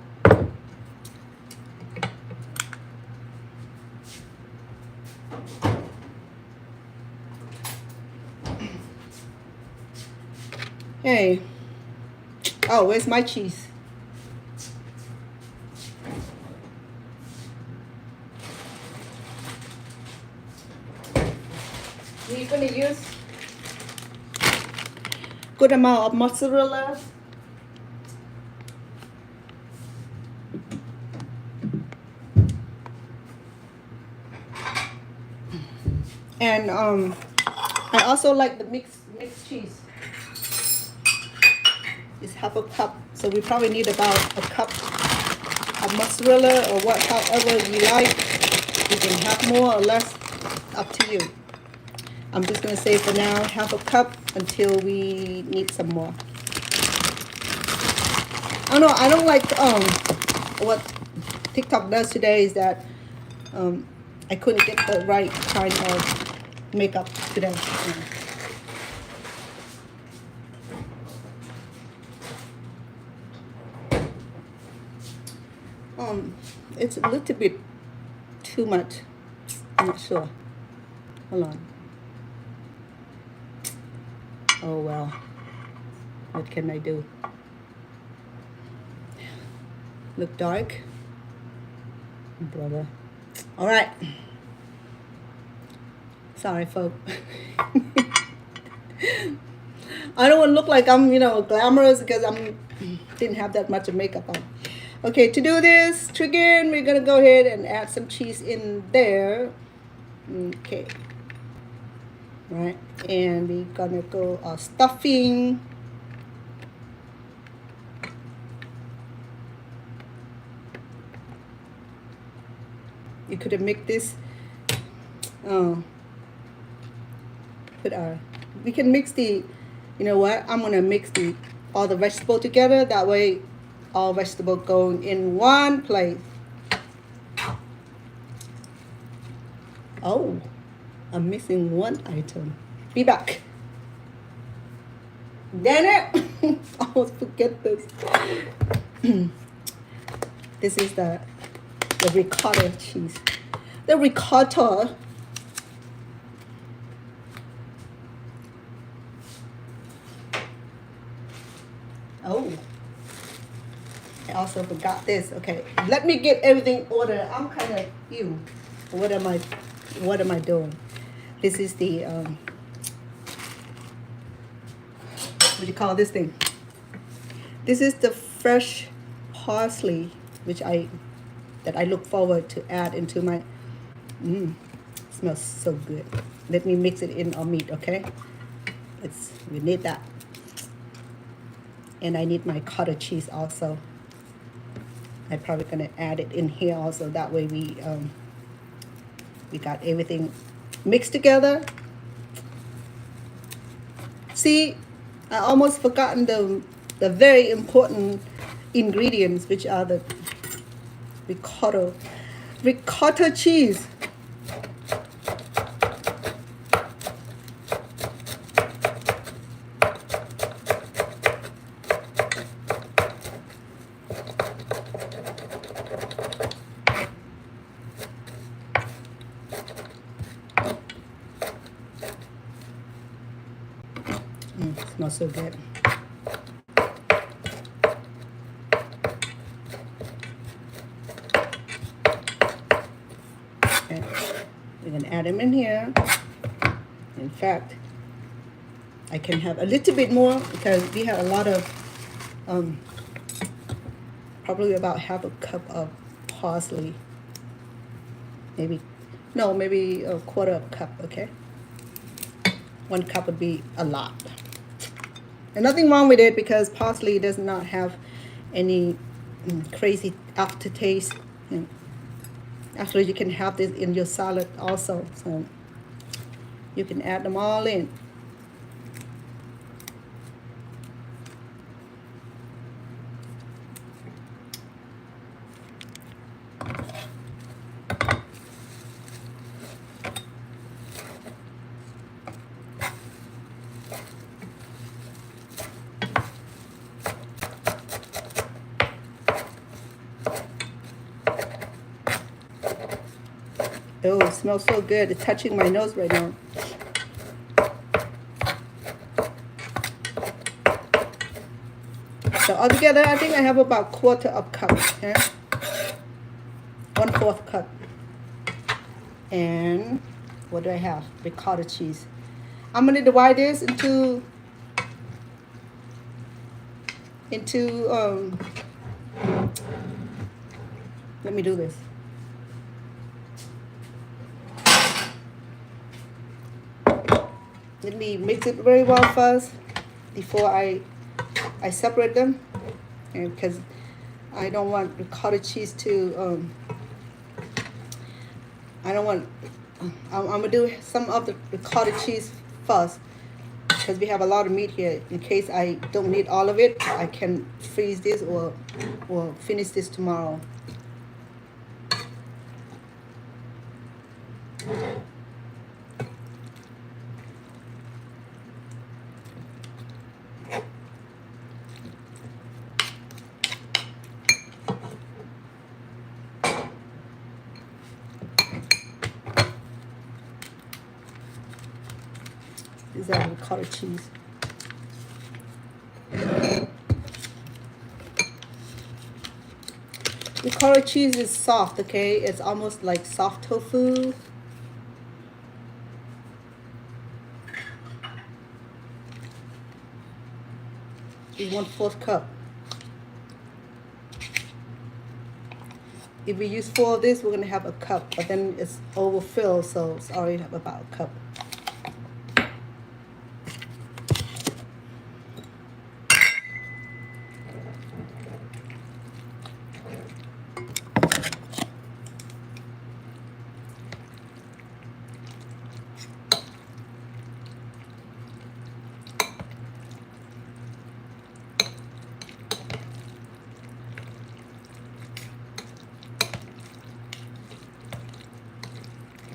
Hey. Oh, where's my cheese? We're going to use good amount of mozzarella. And I also like the mixed cheese. It's half a cup, so we probably need about a cup of mozzarella or however you like. You can have more or less, up to you. I'm just going to say for now, half a cup until we need some more. I don't know, I don't like what TikTok does today is that I couldn't get the right kind of makeup today. it's a little bit too much. I'm not sure. Hold on. Oh well. What can I do? Look dark, brother. All right. Sorry, folks. I don't want to look like I'm, glamorous because didn't have that much of makeup on. Okay, to do this, again, we're gonna go ahead and add some cheese in there. Okay. Right, and we're gonna go stuffing. You could have mixed this. We can mix the. You know what? I'm gonna mix all the vegetable together. That way, all vegetable going in one plate. Oh, I'm missing one item. Be back. Damn it! I almost forget this. This is the ricotta cheese. The ricotta. Oh, I also forgot this. Okay, let me get everything ordered. I'm kind of What am I doing? This is the what do you call this thing? This is the fresh parsley, which I look forward to add into my. Smells so good. Let me mix it in our meat, okay? We need that. And I need my cottage cheese also. I'm probably gonna add it in here also. That way we got everything mixed together. See, I almost forgotten the very important ingredients, which are the ricotta cheese. Smells so good. Okay. We're gonna add them in here. In fact, I can have a little bit more because we have a lot of probably about half a cup of parsley. Maybe a quarter of a cup, okay? 1 cup would be a lot. And nothing wrong with it because parsley does not have any crazy aftertaste. Actually, you can have this in your salad also. So you can add them all in. Oh, it smells so good. It's touching my nose right now. So altogether, I think I have about quarter of cup. Okay? 1/4 cup. And what do I have? Ricotta cheese. I'm going to divide this into let me do this. Let me mix it very well first before I separate them, and because I don't want the cottage cheese to I'm gonna do some of the cottage cheese first because we have a lot of meat here. In case I don't need all of it, I can freeze this or finish this tomorrow. These are ricotta cheese. Ricotta cheese is soft, okay? It's almost like soft tofu. Is 1/4 cup. If we use 4 of this, we're gonna have a cup, but then it's overfilled, so it's already have about a cup.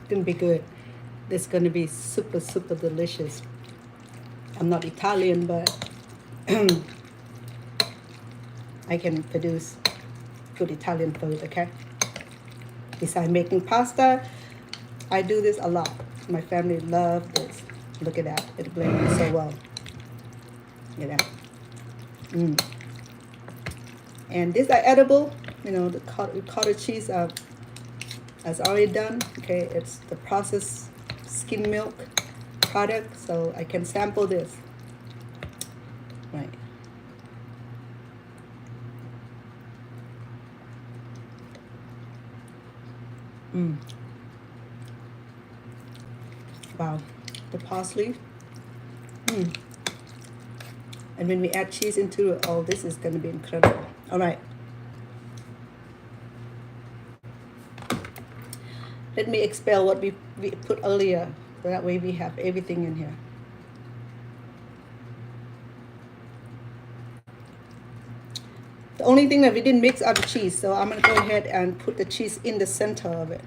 Gonna be good. This gonna be super, super delicious. I'm not Italian, but I can produce good Italian food, okay? Besides making pasta, I do this a lot. My family love this. Look at that. It blends so well. Look at that. And these are edible. You know, the cottage cheese is already done. Okay, it's the processed skim milk product, so I can sample this. Right. Wow, the parsley. And when we add cheese into it, oh, this is going to be incredible. All right. Let me expel what we put earlier, so that way we have everything in here. The only thing that we didn't mix are the cheese, so I'm going to go ahead and put the cheese in the center of it.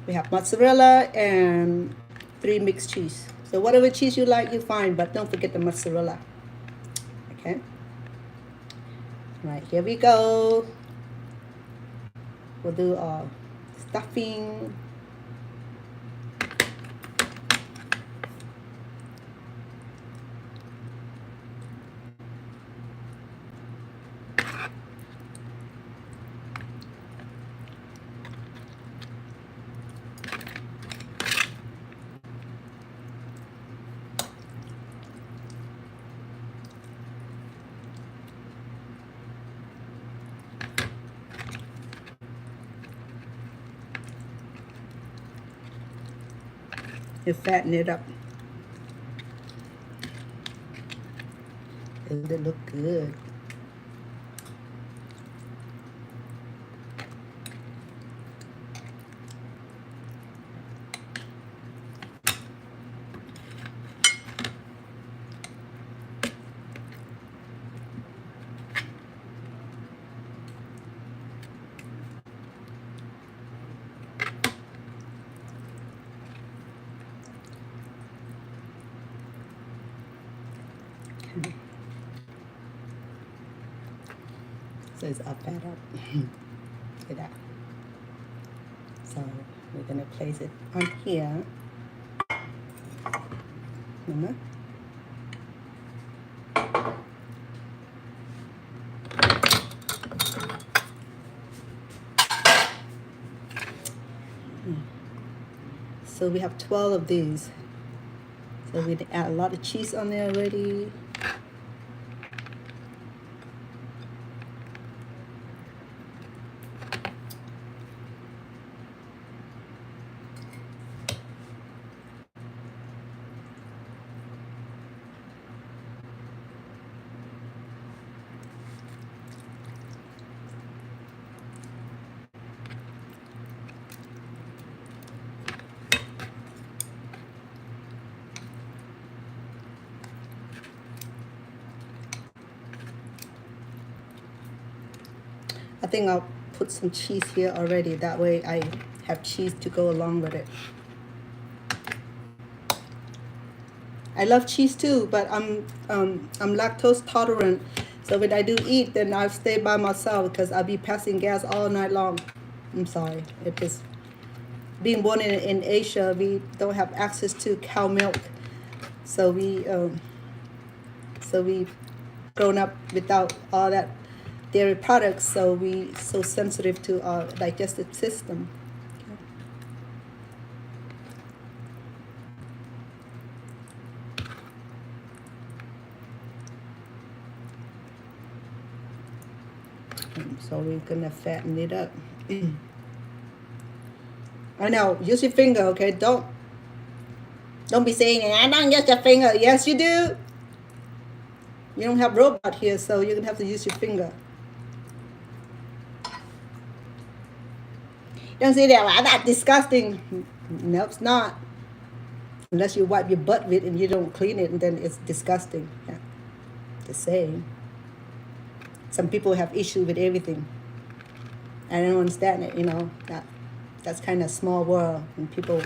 We have mozzarella and 3 mixed cheese. So whatever cheese you like, you find, but don't forget the mozzarella. Okay. Right, here we go. We'll do our stuffing. You fatten it up. It'll look good. So it's up and up. Look at that. So we're gonna place it on here. Remember? So we have 12 of these. So we add a lot of cheese on there already. I think I'll put some cheese here already. That way I have cheese to go along with it. I love cheese too, but I'm lactose tolerant. So when I do eat, then I'll stay by myself because I'll be passing gas all night long. I'm sorry. being born in Asia, we don't have access to cow milk, so we grown up without all that dairy products, so we so sensitive to our digestive system. So we're gonna fatten it up. I know, use your finger, okay? Don't be saying, I don't use your finger. Yes, you do. You don't have robot here, so you're gonna have to use your finger. Don't say that, well, that's disgusting. No, it's not. Unless you wipe your butt with it and you don't clean it, and then it's disgusting. Yeah. Just saying. Some people have issue with everything. I don't understand it, that's kind of small world, and people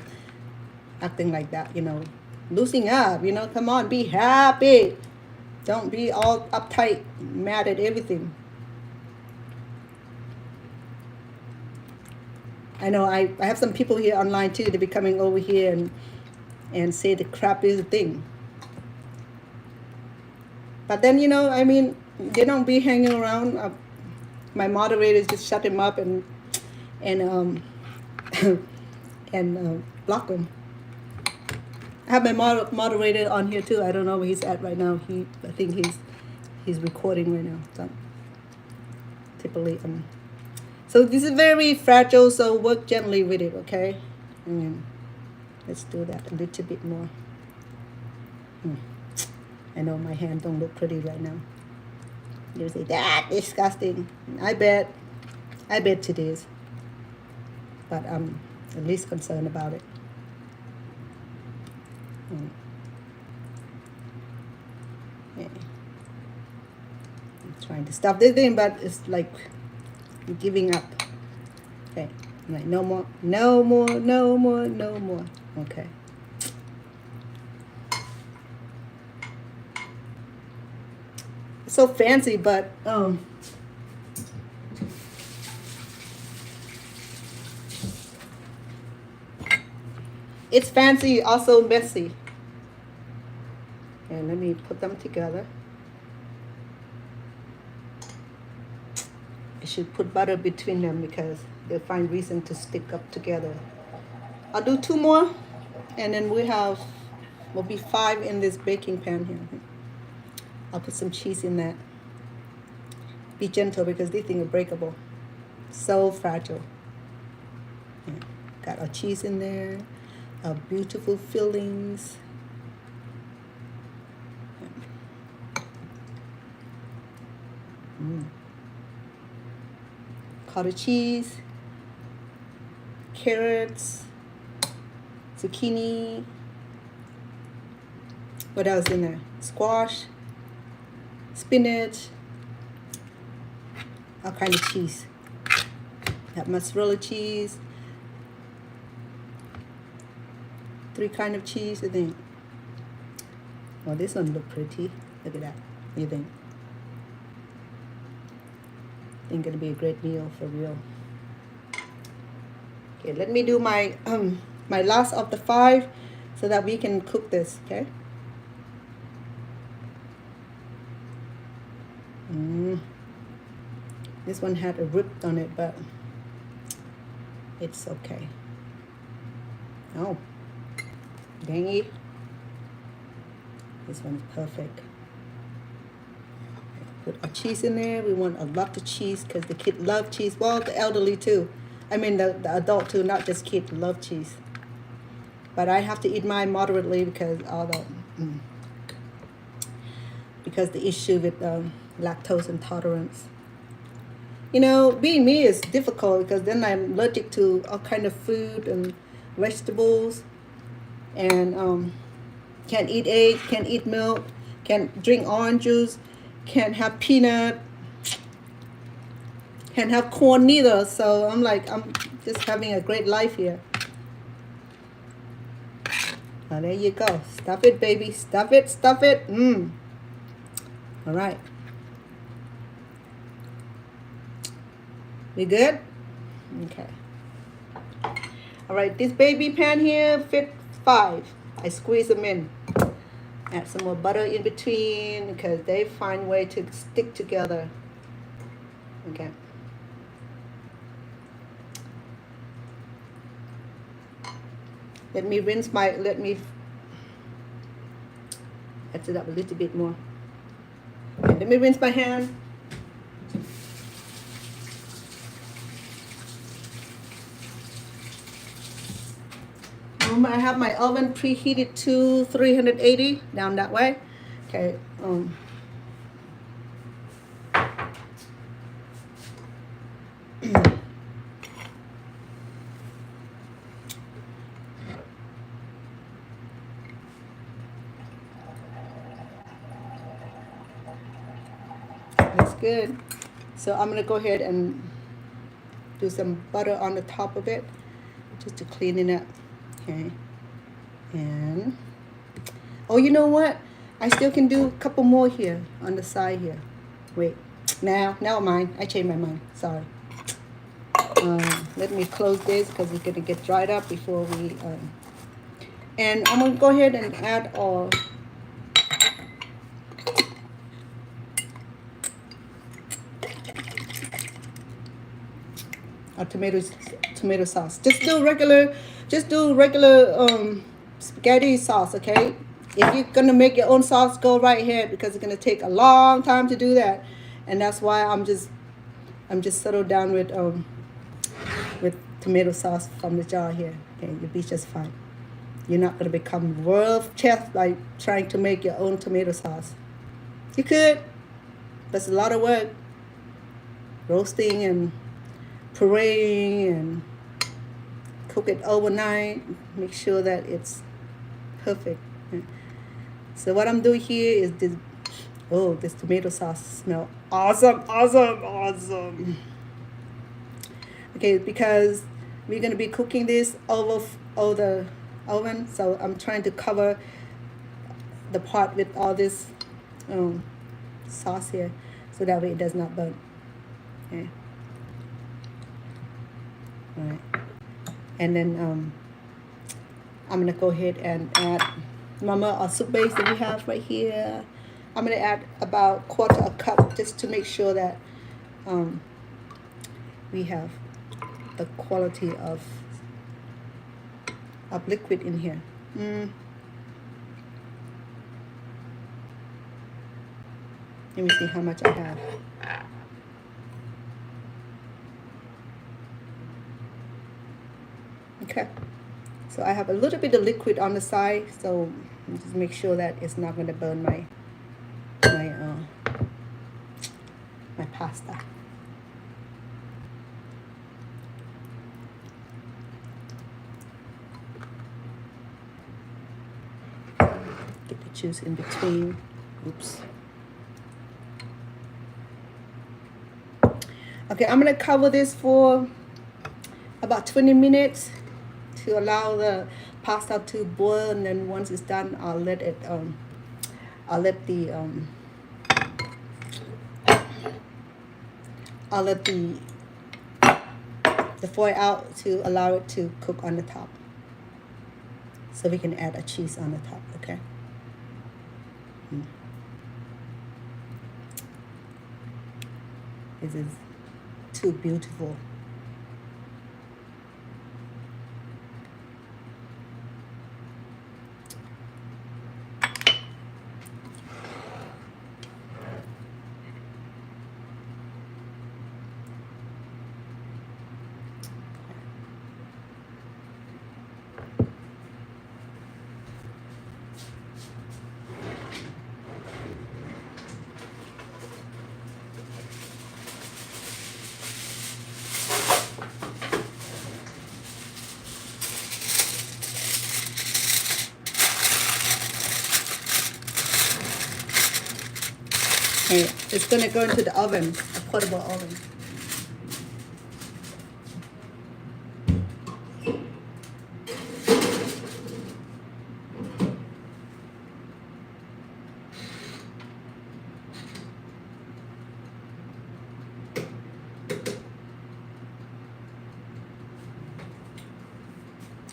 acting like that, losing up, come on, be happy. Don't be all uptight, mad at everything. I know I have some people here online too. They'll be coming over here and say the crap is a thing. But then, they don't be hanging around. My moderators just shut him up and block him. I have my moderator on here too. I don't know where he's at right now. I think he's recording right now. So typically, so this is very fragile. So work gently with it, okay? Let's do that a little bit more. I know my hand don't look pretty right now. You say that disgusting. I bet it is. But I'm at least concerned about it. Yeah. I'm trying to stop this thing, but it's like giving up. Okay. Like no more. Okay. So fancy, but it's fancy, also messy. And let me put them together. I should put butter between them because they'll find reason to stick up together. I'll do 2 more, and then will be 5 in this baking pan here. I'll put some cheese in that. Be gentle because these things are breakable. So fragile. Yeah. Got our cheese in there. Our beautiful fillings. Cottage cheese. Carrots. Zucchini. What else in there? Squash. Spinach, all kind of cheese. Got mozzarella cheese, 3 kind of cheese, I think. Oh, this one look pretty. Look at that. What do you think? I think it'll be a great meal for real. Okay, let me do my my last of the 5 so that we can cook this, okay? This one had a rip on it, but it's okay. Oh, dang it. This one's perfect. Put our cheese in there. We want a lot of cheese because the kid love cheese. Well, the elderly too. I mean the adult too, not just kids love cheese. But I have to eat mine moderately because the issue with lactose intolerance. Being me is difficult because then I'm allergic to all kind of food and vegetables, and can't eat egg, can't eat milk, can't drink orange juice, can't have peanut, can't have corn neither. So I'm just having a great life here. Now there you go. Stuff it, baby. Stuff it. All right. We good? Okay. All right, this baby pan here fit 5. I squeeze them in. Add some more butter in between because they find way to stick together. Okay. Let me add it up a little bit more. Okay, let me rinse my hand. I have my oven preheated to 380 down that way. Okay. That's good. So I'm gonna go ahead and do some butter on the top of it just to clean it up. Okay. And oh, you know what? I still can do a couple more here on the side here. Wait, now mine. I changed my mind. Sorry. Let me close this because it's gonna get dried up before we. And I'm gonna go ahead and add our tomato sauce. Just do regular spaghetti sauce, okay? If you're gonna make your own sauce, go right ahead because it's gonna take a long time to do that, and that's why I'm just settled down with tomato sauce from the jar here. Okay, you'll be just fine. You're not gonna become world chef by trying to make your own tomato sauce. You could, but it's a lot of work. Roasting and pureeing and cook it overnight. Make sure that it's perfect. So what I'm doing here is this. Oh, this tomato sauce smells awesome. Okay, because we're gonna be cooking this over the oven, so I'm trying to cover the pot with all this sauce here, so that way it does not burn. Okay. All right. And then I'm gonna go ahead and add our soup base that we have right here. I'm gonna add about 1/4 cup just to make sure that we have the quality of liquid in here. Let me see how much I have. Okay, so I have a little bit of liquid on the side, so just make sure that it's not going to burn my pasta. Get the juice in between. Oops. Okay, I'm going to cover this for about 20 minutes to allow the pasta to boil, and then once it's done, I'll let the foil out to allow it to cook on the top, so we can add a cheese on the top. Okay. This is too beautiful. Okay, it's going to go into the oven, a portable oven.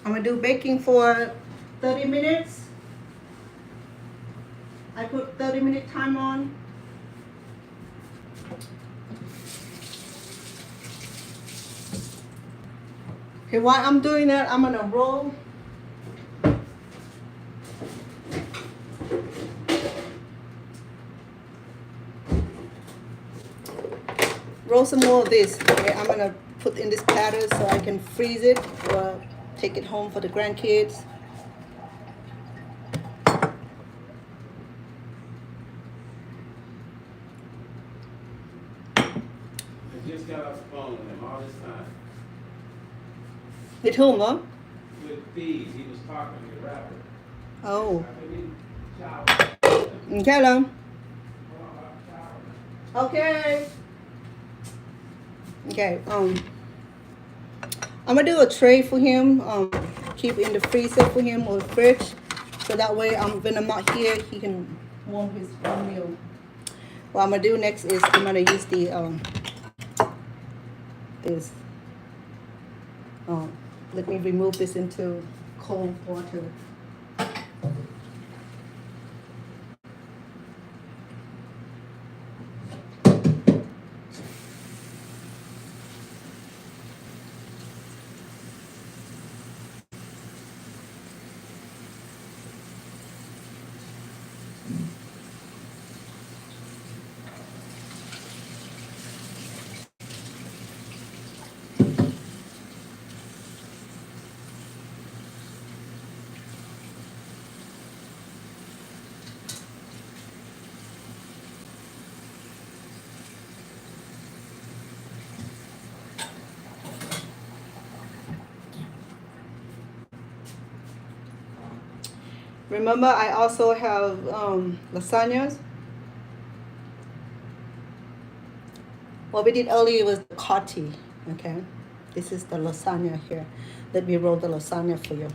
I'm gonna do baking for 30 minutes. I put 30-minute time on. Okay, while I'm doing that, I'm gonna roll. Roll some more of this. Okay, I'm gonna put in this platter so I can freeze it or take it home for the grandkids. I just got off the phone with him all this time. With whom, huh? With Fees, he was talking to the rapper. Oh. I couldn't shower. Okay, long. Hold on, I'm showering. Okay. Okay. I'm gonna do a tray for him. Keep in the freezer for him or fridge, so that way when I'm not here, he can warm his own meal. What I'm gonna do next is I'm gonna use the this. Let me remove this into cold water. Remember, I also have lasagnas. What we did earlier was the cotti, okay? This is the lasagna here. Let me roll the lasagna for you.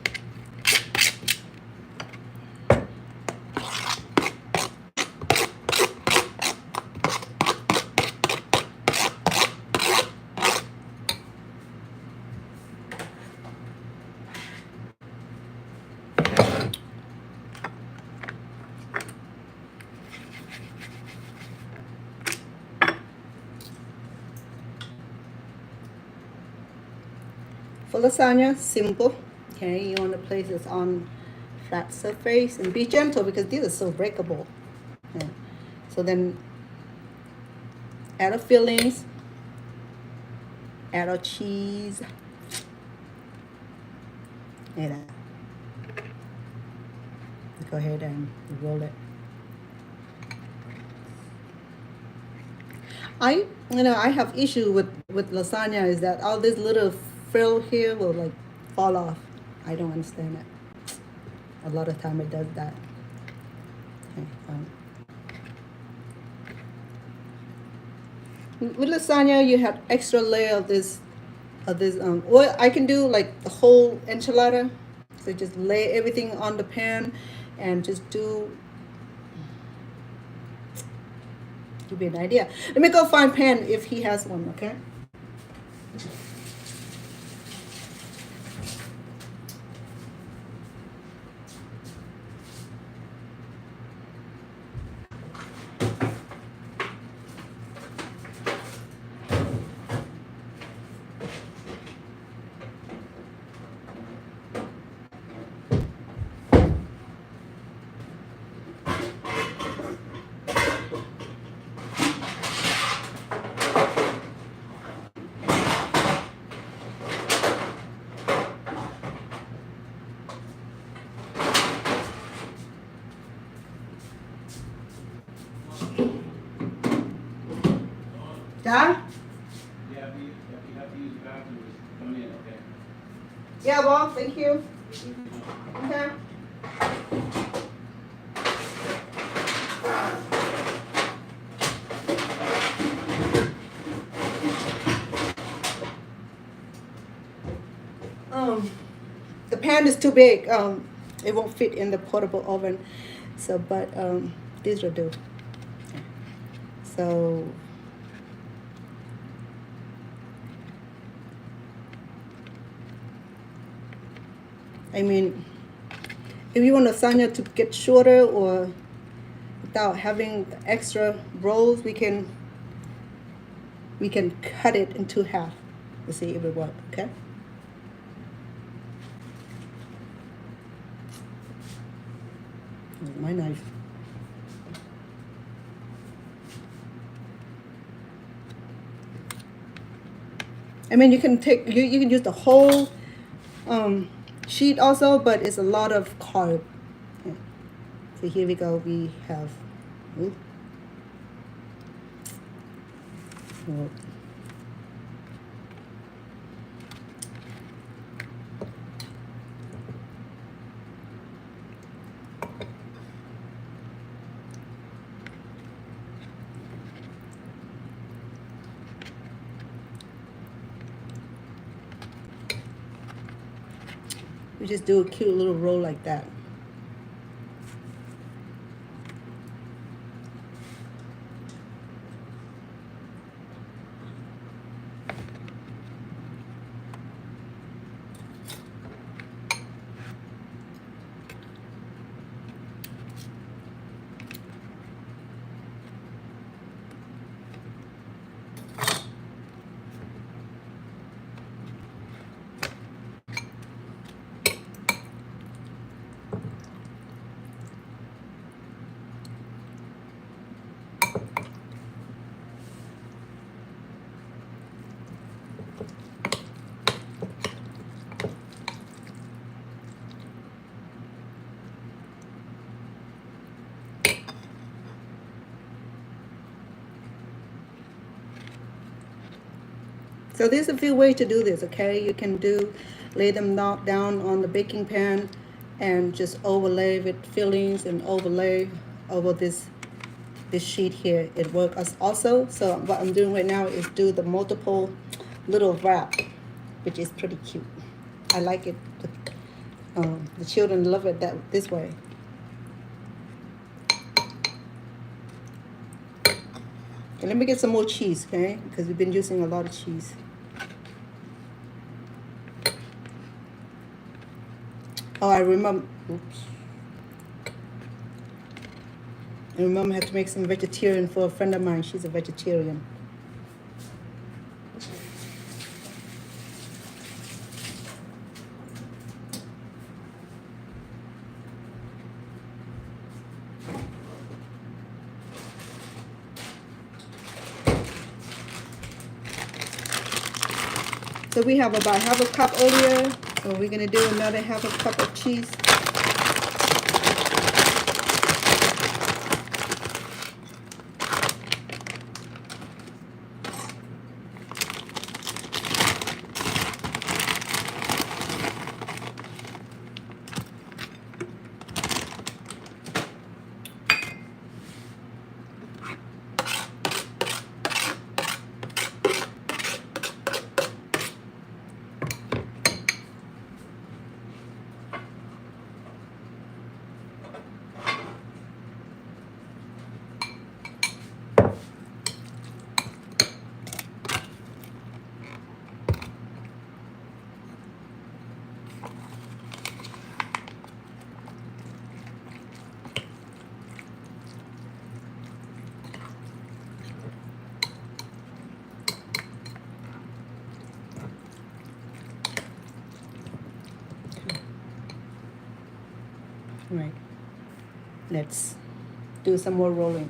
For lasagna, simple. Okay, you want to place this on flat surface and be gentle because these are so breakable. Okay. So then add our fillings, add our cheese. And go ahead and roll it. I have issue with lasagna is that all this little frill here will like fall off. I don't understand it. A lot of time it does that. Okay, with lasagna, you have extra layer of this or I can do like the whole enchilada. So just lay everything on the pan and just do. Give you an idea. Let me go find pan if he has one. Okay. Done? Yeah, if you have to use the bathroom, just come in, okay? Yeah, well, thank you. Okay. The pan is too big. It won't fit in the portable oven. So, but these will do. So I mean, if you want lasagna to get shorter or without having extra rolls, we can cut it into half. Let's see if it works, okay? My knife. I mean, you can you can use the whole sheet also, but it's a lot of carb. Okay. So here we go. We have. Ooh. Oh. We just do a cute little roll like that. So there's a few ways to do this, okay? You can lay them down on the baking pan and just overlay with fillings and overlay over this sheet here. It works also. So what I'm doing right now is do the multiple little wrap, which is pretty cute. I like it. The children love it this way. Okay, let me get some more cheese, okay? Because we've been using a lot of cheese. Oh, I remember. Oops. I remember I have to make some vegetarian for a friend of mine. She's a vegetarian. So we have about half a cup earlier. So we're gonna do another half a cup of cheese. All right, let's do some more rolling.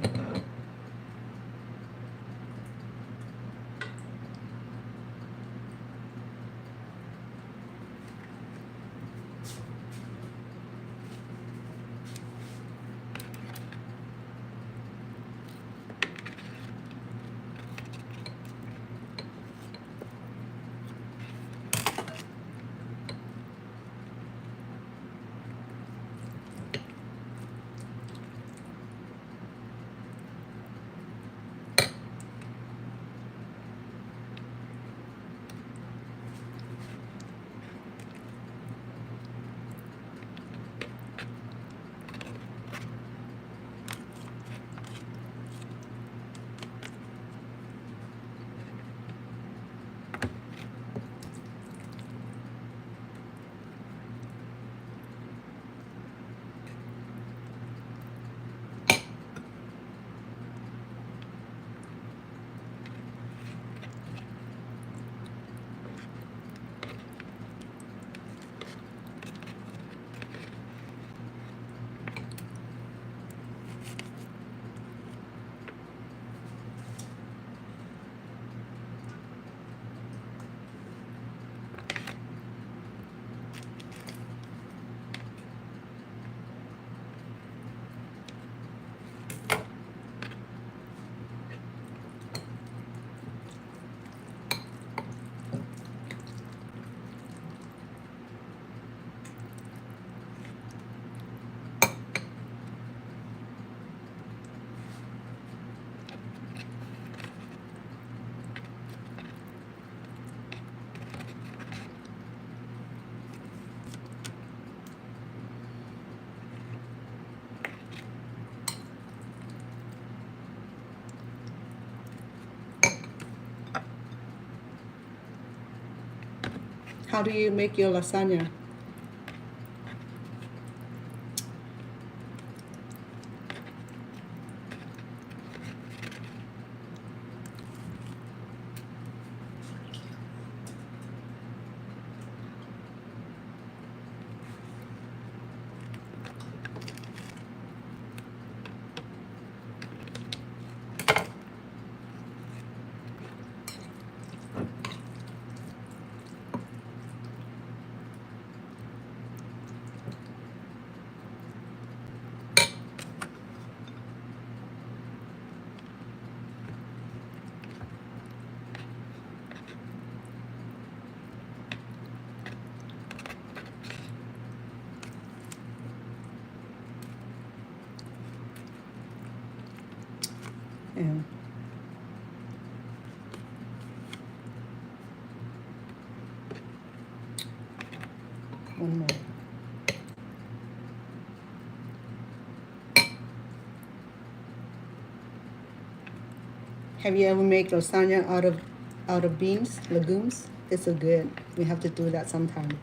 How do you make your lasagna? And one more. Have you ever made lasagna out of beans, legumes? It's so good. We have to do that sometime.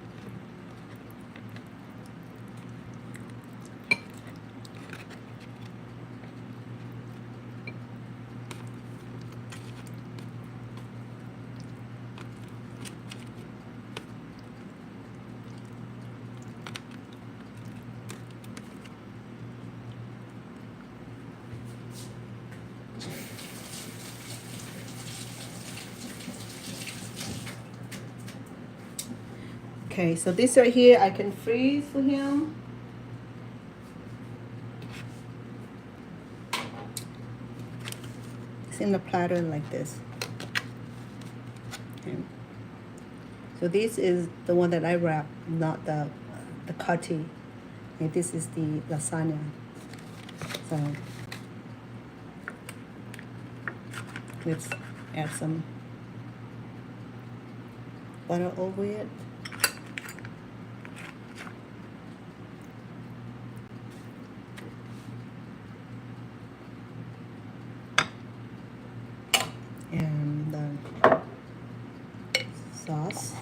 Okay, so this right here I can freeze for him. It's in a platter like this. Okay. So this is the one that I wrap, not the cutty. And this is the lasagna. So let's add some butter over it. And the sauce.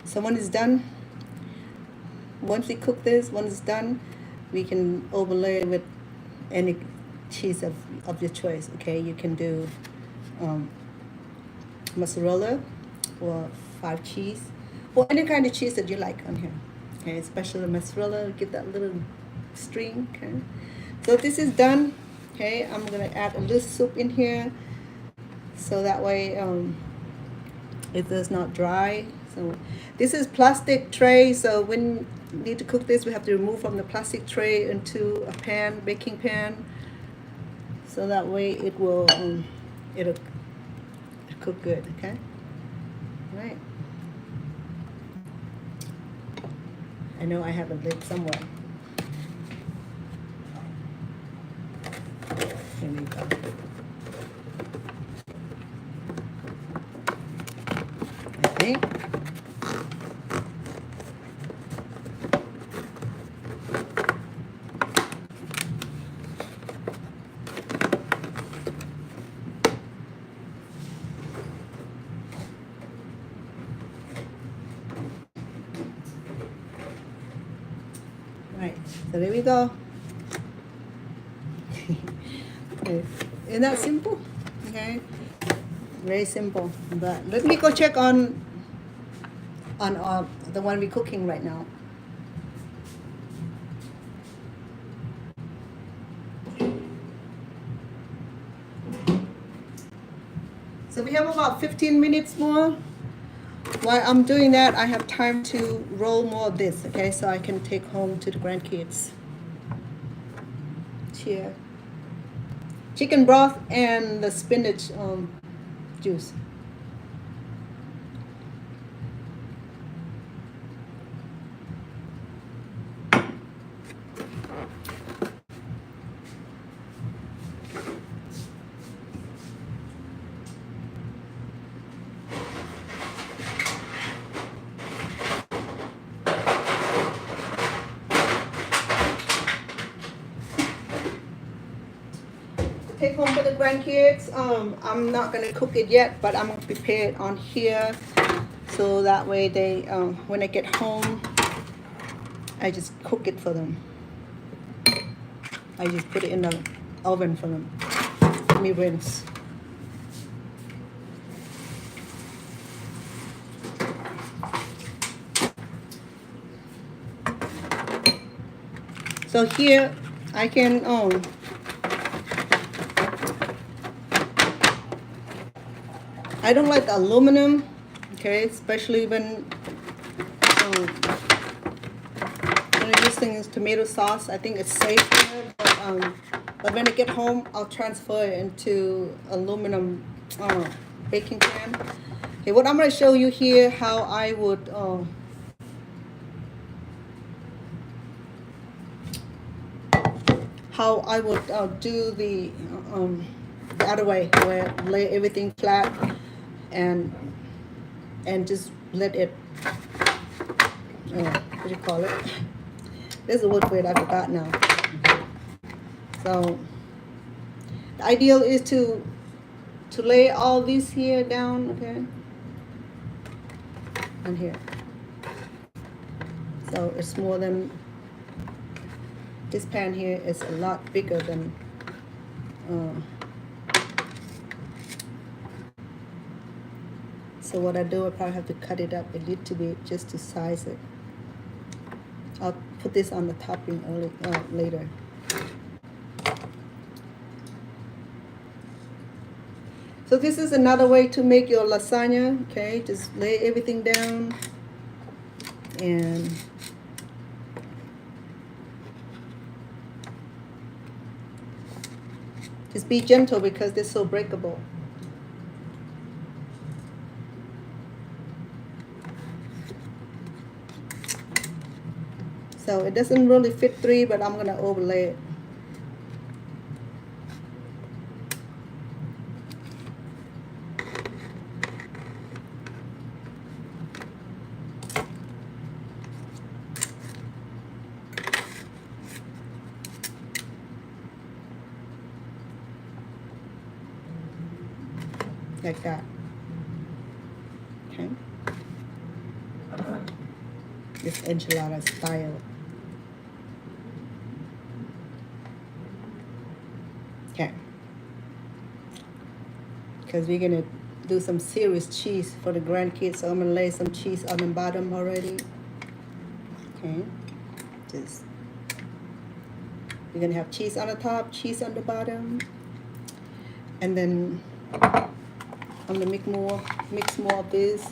So when it's done, once we cook this, when it's done, we can overlay it with any cheese of your choice. Okay, you can do mozzarella or 5 cheese or any kind of cheese that you like on here. Okay, especially mozzarella, get that little string. Okay, so this is done. Okay, I'm gonna add a little soup in here so that way it does not dry. So this is plastic tray, so when we need to cook this, we have to remove from the plastic tray into a pan, baking pan, so that way it will it'll cook good. Okay, all right. I know I have a lid somewhere. Here we go. I think. Right, so there we go. Okay. Isn't that simple? Okay, very simple. But let me go check on the one we're cooking right now. So we have about 15 minutes more. while I'm doing that, I have time to roll more of this, okay, so I can take home to the grandkids. Here, chicken broth and the spinach juice. Take home for the grandkids. I'm not gonna cook it yet, but I'm gonna prepare it on here, so that way they, when I get home, I just cook it for them. I just put it in the oven for them. Let me rinse. So here I can I don't like aluminum, okay, especially when this thing is tomato sauce. I think it's safer, but when I get home, I'll transfer it into aluminum baking pan. Okay, what I'm going to show you here, how I would do the other way, where lay everything flat and just let it, what do you call it? There's a word for it, I forgot now. So the ideal is to lay all these here down, okay, and here. So it's more than, this pan here is a lot bigger than so what I do, I probably have to cut it up a little bit just to size it. I'll put this on the topping later. So this is another way to make your lasagna, okay? Just lay everything down and just be gentle because they're so breakable. So it doesn't really fit 3, but I'm gonna overlay it. Like that. Okay. This enchilada style. Okay. Because we're gonna do some serious cheese for the grandkids, so I'm gonna lay some cheese on the bottom already. Okay. Just, we're gonna have cheese on the top, cheese on the bottom, and then I'm gonna mix more of this.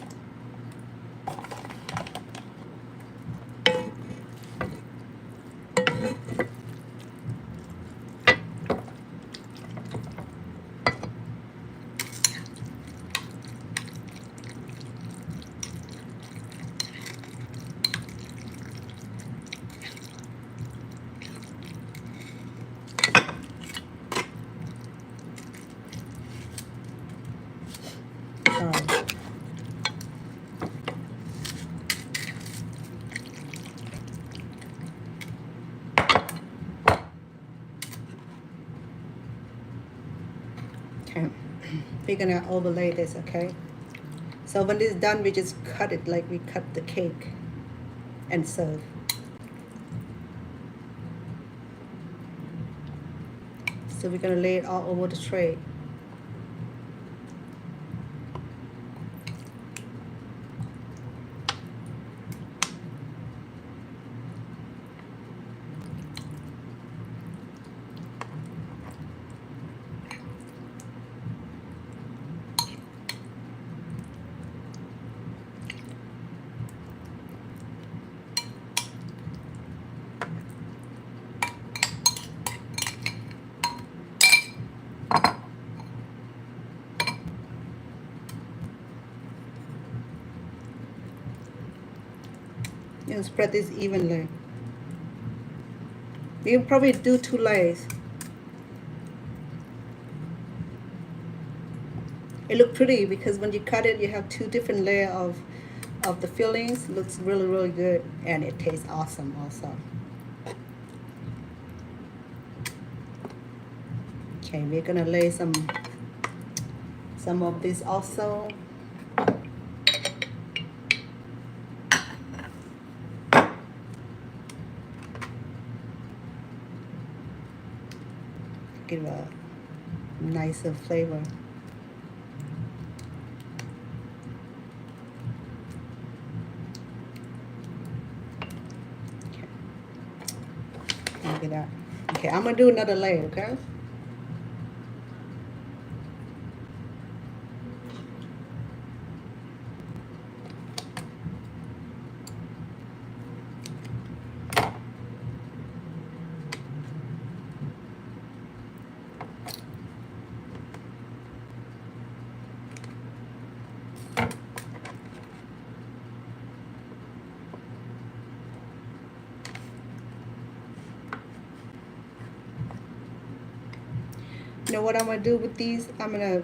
Okay, we're gonna overlay this, okay? So when this is done, we just cut it like we cut the cake and serve. So we're gonna lay it all over the tray. and spread this evenly. You can probably do 2 layers. It looks pretty because when you cut it, you have 2 different layers of the fillings. It looks really, really good, and it tastes awesome also. Okay, we're gonna lay some of this also. Give a nicer flavor. Okay. Look at that. Okay, I'm gonna do another layer, okay? You know what I'm gonna do with these? I'm gonna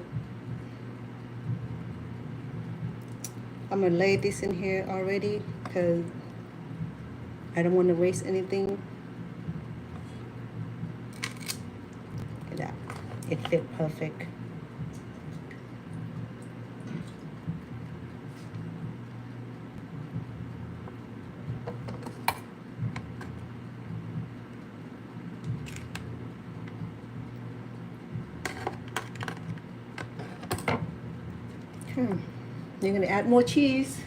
lay this in here already because I don't want to waste anything. Look at that. It fit perfect. You're going to add more cheese.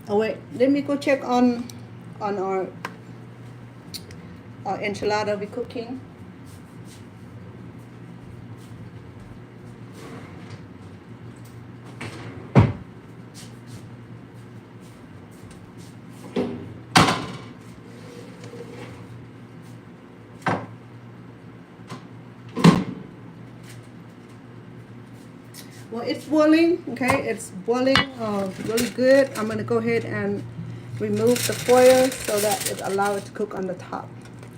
Oh wait, let me go check on our enchilada we're cooking. Well, it's boiling, okay? It's boiling really good. I'm gonna go ahead and remove the foil so that it allows it to cook on the top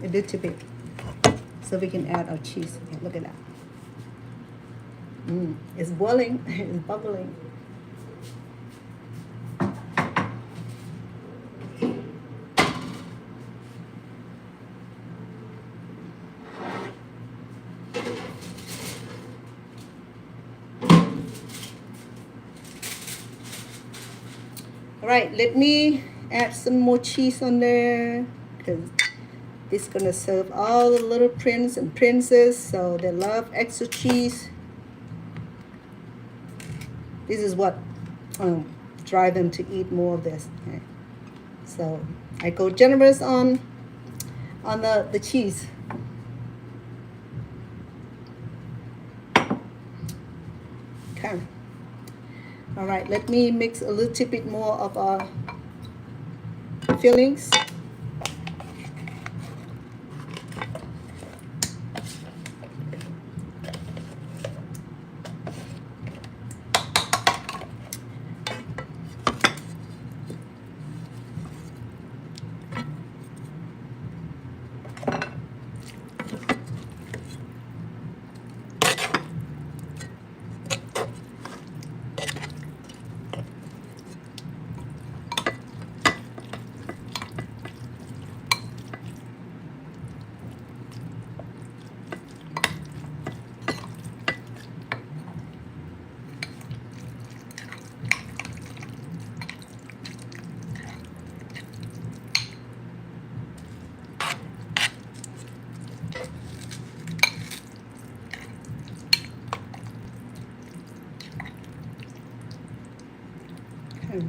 a little bit. So we can add our cheese. Okay, look at that. It's boiling, it's bubbling. All right, let me add some more cheese on there because this is gonna serve all the little prince and princess, so they love extra cheese. This is what drive them to eat more of this. Okay. So I go generous on the cheese. Okay. All right, let me mix a little bit more of our fillings. Okay.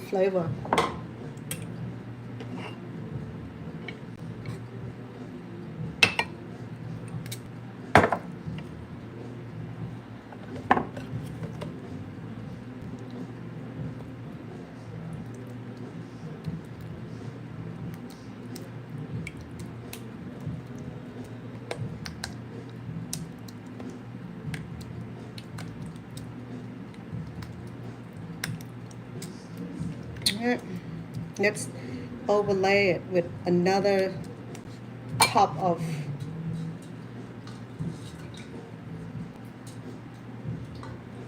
flavor. Alright, let's overlay it with another top of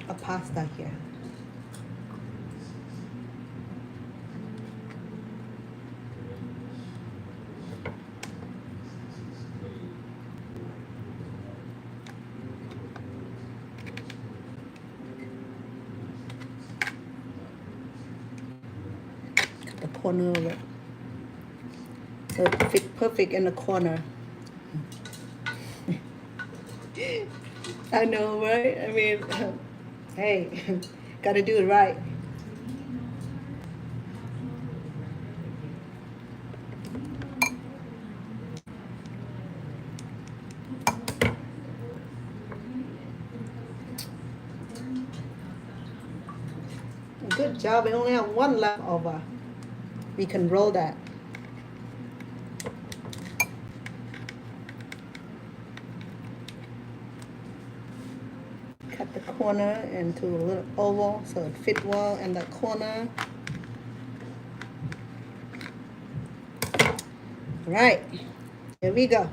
a pasta here. The corner of it, so it fit perfect in the corner. I know, right? I mean, hey, gotta do it right. Good job. We only have one left over. We can roll that. Cut the corner into a little oval so it fit well in the corner. Right, here we go.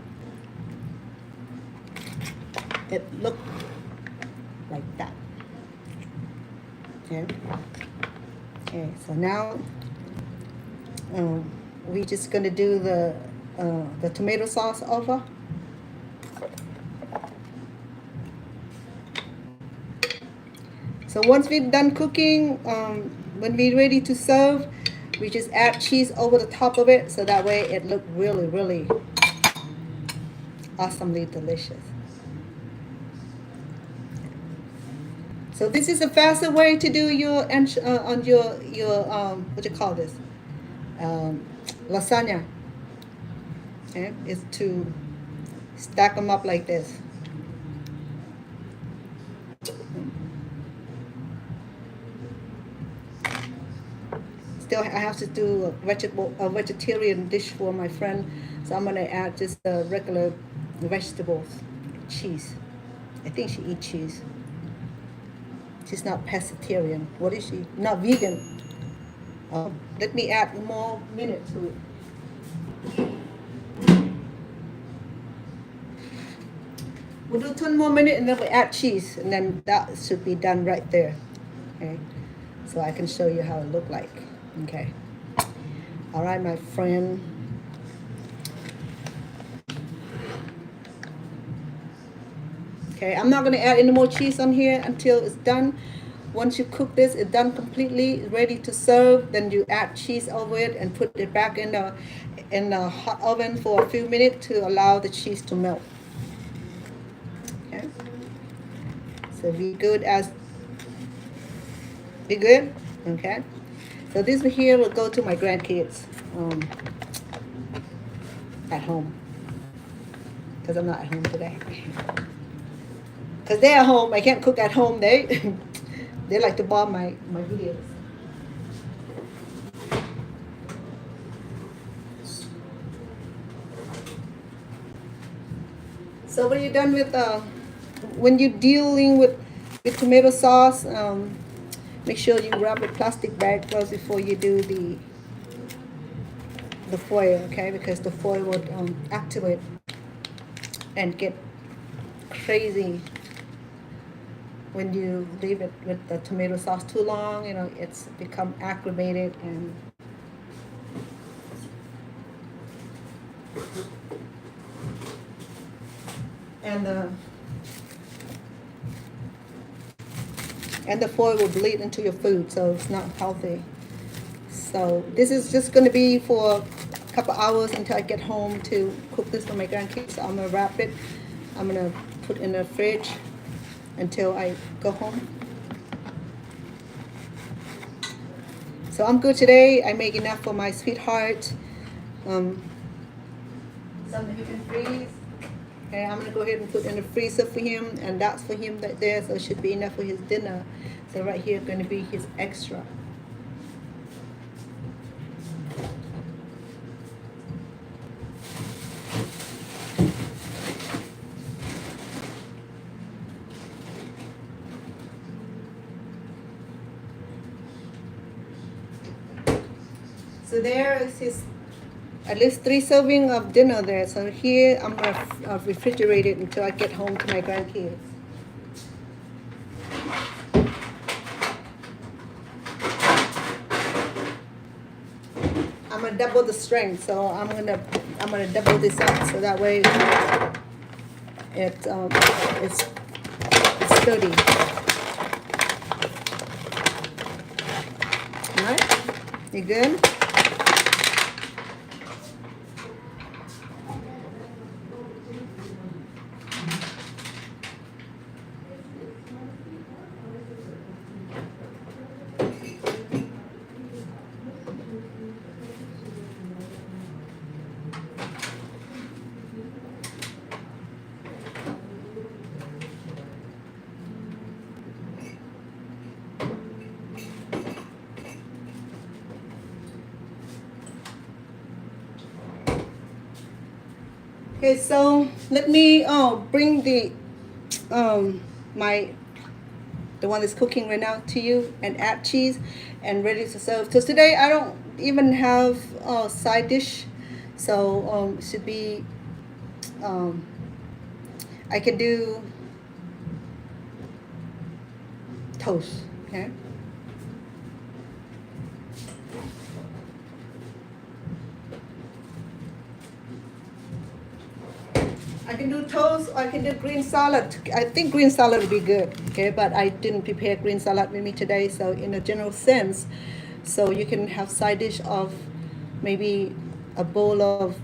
It looked like that. Okay. Okay, so now we're just gonna do the tomato sauce over. So once we're done cooking, when we're ready to serve, we just add cheese over the top of it, so that way it looks really, really awesomely delicious. So this is a faster way to do your on your what you call this, lasagna. Okay, is to stack them up like this. Still, I have to do a vegetarian dish for my friend, so I'm gonna add just the regular vegetables, cheese. I think she eats cheese. She's not pescatarian. What is she? Not vegan. Let me add more minutes to it. We'll do 10 more minutes and then we'll add cheese, and then that should be done right there. Okay, so I can show you how it look like. Okay. All right, my friend. Okay, I'm not gonna add any more cheese on here until it's done. Once you cook this, it's done completely, ready to serve. Then you add cheese over it and put it back in the hot oven for a few minutes to allow the cheese to melt. Okay. So be good. Okay. So this here will go to my grandkids at home, because I'm not at home today. Because they're at home, I can't cook at home. They like to borrow my videos. So when you're done with when you're dealing with tomato sauce, make sure you wrap a plastic bag first before you do the foil, okay? Because the foil will activate and get crazy when you leave it with the tomato sauce too long. You know, it's become acclimated and the foil will bleed into your food, so it's not healthy. So this is just going to be for a couple hours until I get home to cook this for my grandkids. So I'm going to wrap it. I'm going to put in the fridge until I go home. So I'm good today. I make enough for my sweetheart. Something he can freeze. Okay, I'm gonna go ahead and put in the freezer for him, and that's for him right there. So it should be enough for his dinner. So right here going to be his extra. So there is his at least 3 serving of dinner there. So here I'm gonna refrigerate it until I get home to my grandkids. I'm gonna double the strength, so I'm gonna double this up so that way it's sturdy. All right, you good? Okay, so let me bring the the one that's cooking right now to you and add cheese and ready to serve. So today I don't even have a side dish, so it should be I can do toast. Okay. I can do toast or I can do green salad. I think green salad would be good, okay? But I didn't prepare green salad with me today, so in a general sense, so you can have side dish of maybe a bowl of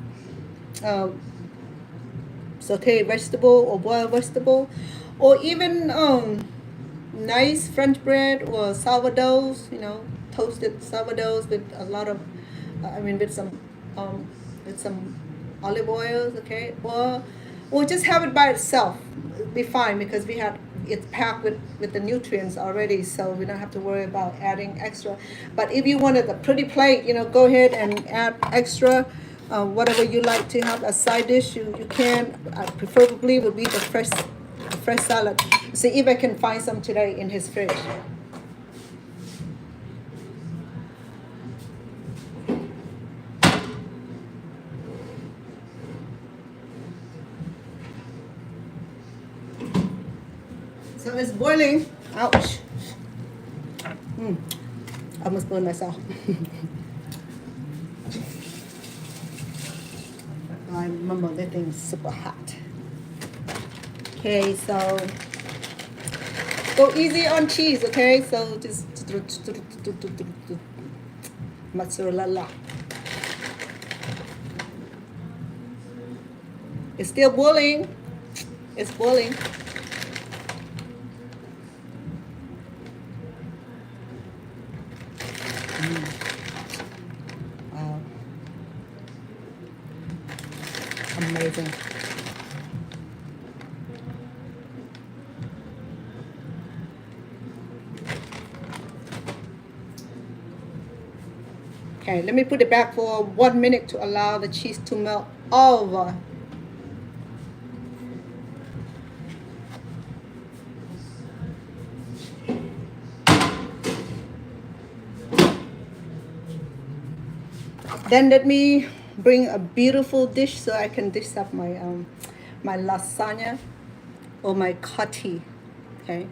sauteed vegetable or boiled vegetable, or even nice French bread or sourdoughs, toasted sourdoughs with a lot of, with some olive oils, okay? Or just have it by itself. It'll be fine because it's packed with the nutrients already, so we don't have to worry about adding extra. But if you wanted a pretty plate, go ahead and add extra. Whatever you like to have as side dish, you can. Preferably would be the fresh salad. See if I can find some today in his fridge. So it's boiling. Ouch. I almost burned myself. I remember that thing's super hot. Okay, so go easy on cheese, okay? So just mozzarella. It's still boiling. It's boiling. Wow. Amazing. Okay, let me put it back for 1 minute to allow the cheese to melt over. Then let me bring a beautiful dish so I can dish up my my lasagna or my cotti. Okay,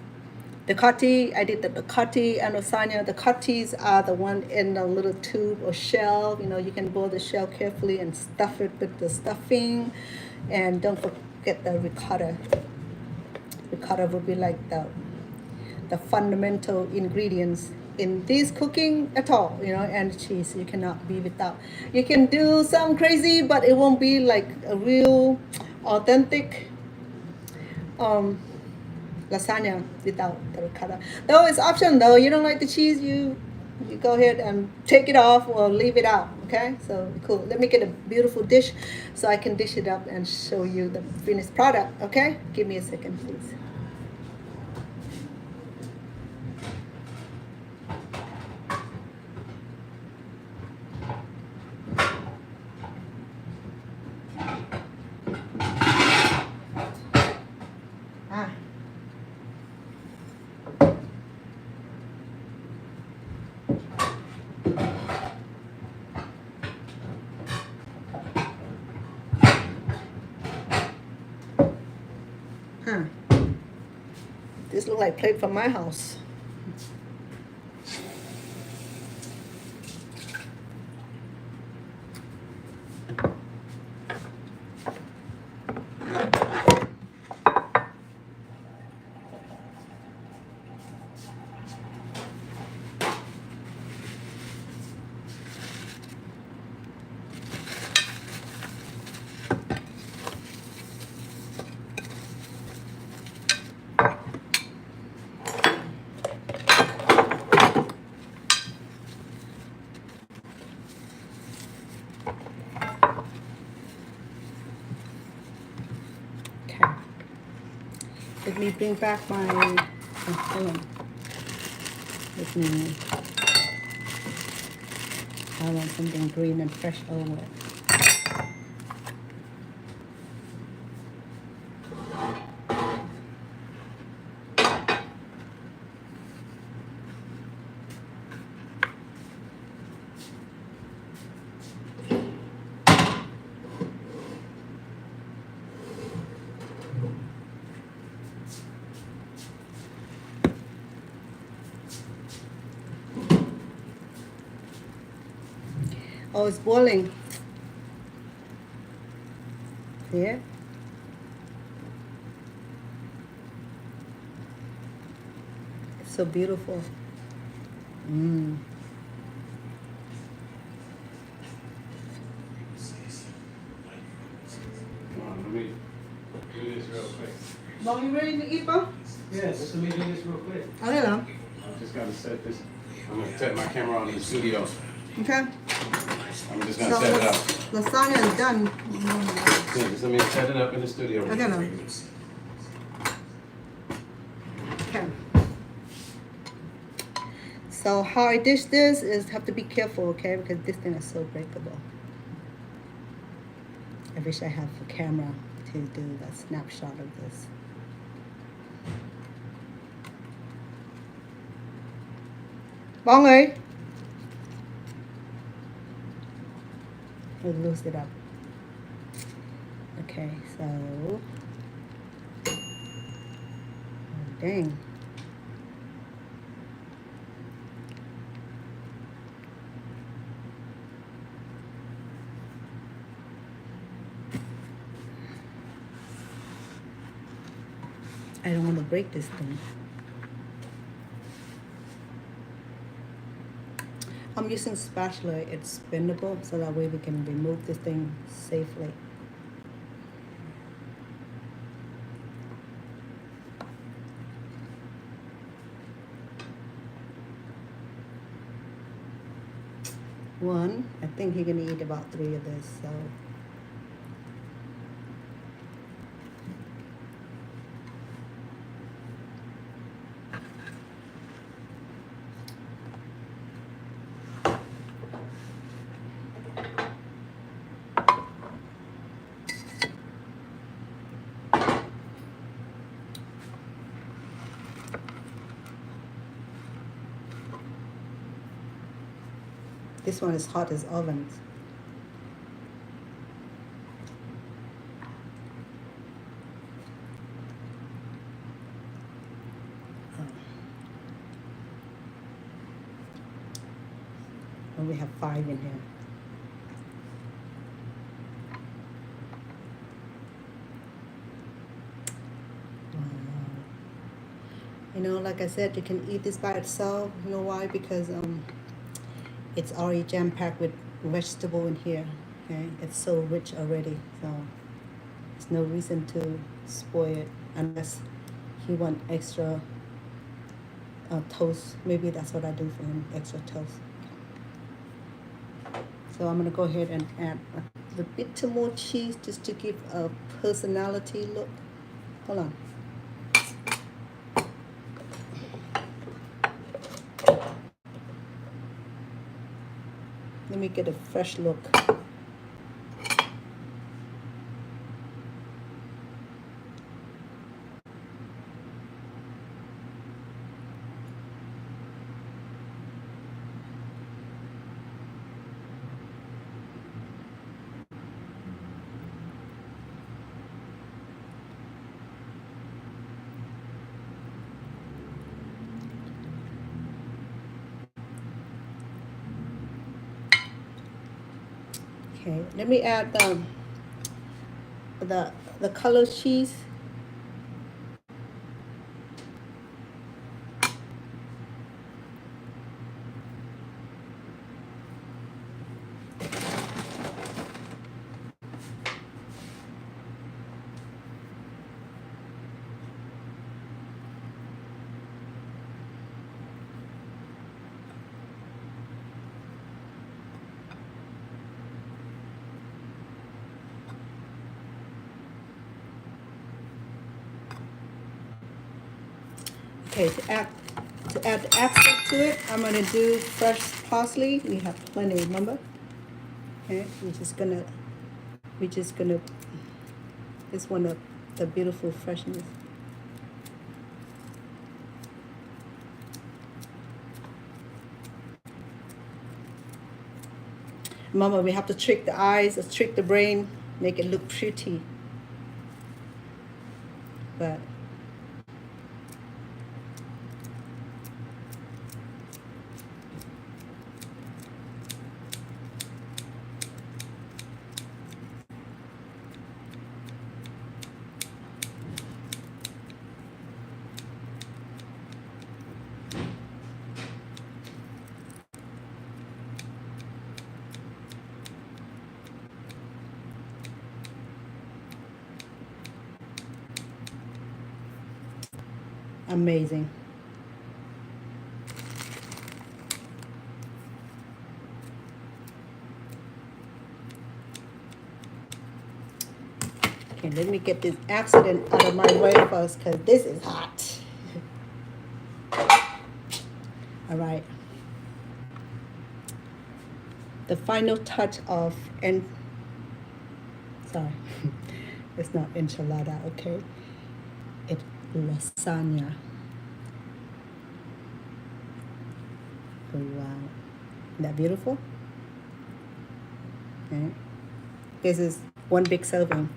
the cotti, I did the cotti and lasagna. The cottis are the one in the little tube or shell. You can boil the shell carefully and stuff it with the stuffing, and don't forget the ricotta. Ricotta will be like the fundamental ingredients in this cooking at all, and cheese you cannot be without. You can do something crazy, but it won't be like a real authentic lasagna without the ricotta. Though it's optional though. You don't like the cheese, you You go ahead and take it off or leave it out. Okay, so cool. Let me get a beautiful dish so I can dish it up and show you the finished product. Okay, give me a second, please. Ah. Huh. This look like plate from my house. Okay. Let me bring back my. Oh, hold on. Let me. I want something green and fresh over it. Oh, it's boiling. Yeah. It's so beautiful. Mmm. Come on, let me do this real quick. Mom, you ready to eat, Bo? Yeah, just let me do this real quick. Oh, hello. I just gotta set this. I'm gonna set my camera on in the studio. Okay. I'm just gonna set it up. Lasagna is done. Yeah, just let me set it up in the studio. Okay, no. Okay. So how I dish this is have to be careful, okay? Because this thing is so breakable. I wish I have a camera to do a snapshot of this. Bong ơi. We'll loose it up. Okay, so. Oh, dang. I don't want to break this thing. I'm using spatula, it's bendable, so that way we can remove this thing safely. One, I think he's gonna eat about 3 of this, so. This one is hot as ovens. And we have 5 in here. Wow. You know, like I said, you can eat this by itself. You know why? Because it's already jam-packed with vegetable in here. Okay, it's so rich already, so there's no reason to spoil it unless he want extra toast. Maybe that's what I do for him, extra toast. So I'm gonna go ahead and add a bit more cheese just to give a personality look. Hold on. Let me get a fresh look. Okay, let me add the color cheese. Okay, to add the accent to it, I'm gonna do fresh parsley. We have plenty, remember? Okay, we're just gonna this one the beautiful freshness. Remember, we have to trick the eyes, trick the brain, make it look pretty. But amazing. Okay, let me get this accident out of my way first because this is hot. All right. The final touch of sorry, it's not enchilada, okay? It's lasagna. Oh, wow. Isn't that beautiful? Okay. This is one big serving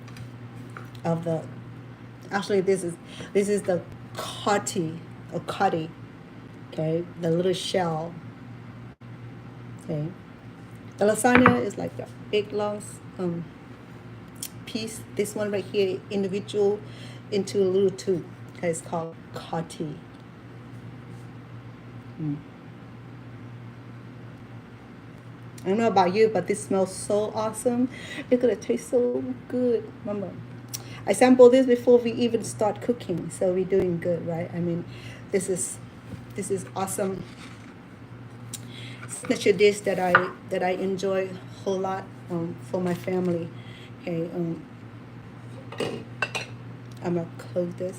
of the, actually this is the cotti, or cotti, okay? The little shell, okay? The lasagna is like a big long piece. This one right here, individual into a little tube. Okay, it's called cotti. I don't know about you, but this smells so awesome. It's gonna taste so good. Remember, I sampled this before we even start cooking, so we're doing good, right? I mean, this is awesome. Signature dish that I enjoy a whole lot for my family. Okay, I'm gonna close this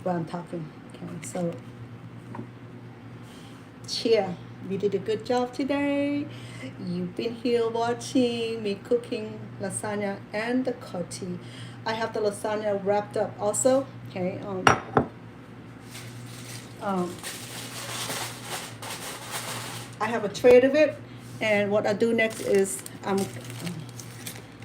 while I'm talking. Okay, so cheer. You did a good job today. You've been here watching me cooking lasagna and the cotti. I have the lasagna wrapped up also. Okay. I have a tray of it, and what I do next is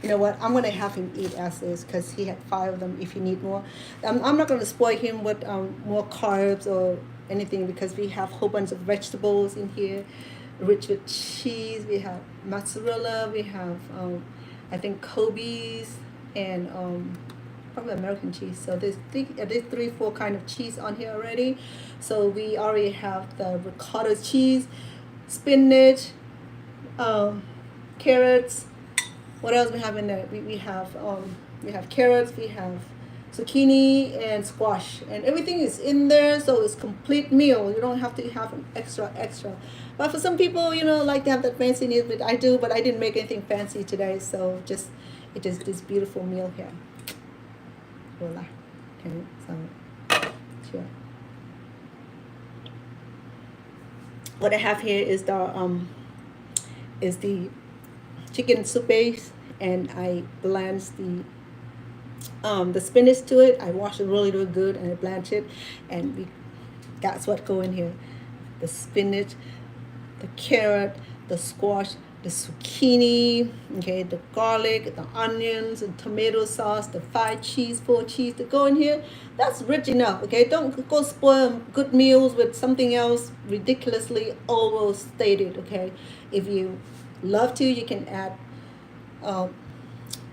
you know what, I'm gonna have him eat as is because he had 5 of them. If you need more, I'm not gonna spoil him with more carbs or anything because we have a whole bunch of vegetables in here, rich with cheese. We have mozzarella. We have I think Kobe's and probably American cheese. So there's 3-4 kind of cheese on here already. So we already have the ricotta cheese, spinach, carrots. What else we have in there? We have carrots. We have zucchini and squash, and everything is in there, so it's complete meal. You don't have to have an extra. But for some people, like to have that fancy meal, but I do, but I didn't make anything fancy today, so it is this beautiful meal here. Voila. Okay, so sure. What I have here is the chicken soup base, and I blanch the spinach to it. I wash it really good, and I blanch it, and that's what go in here: the spinach, the carrot, the squash, the zucchini, okay, the garlic, the onions, and tomato sauce, the fried cheese, full cheese to go in here. That's rich enough, okay? Don't go spoil good meals with something else ridiculously overstated, okay? If you love to, you can add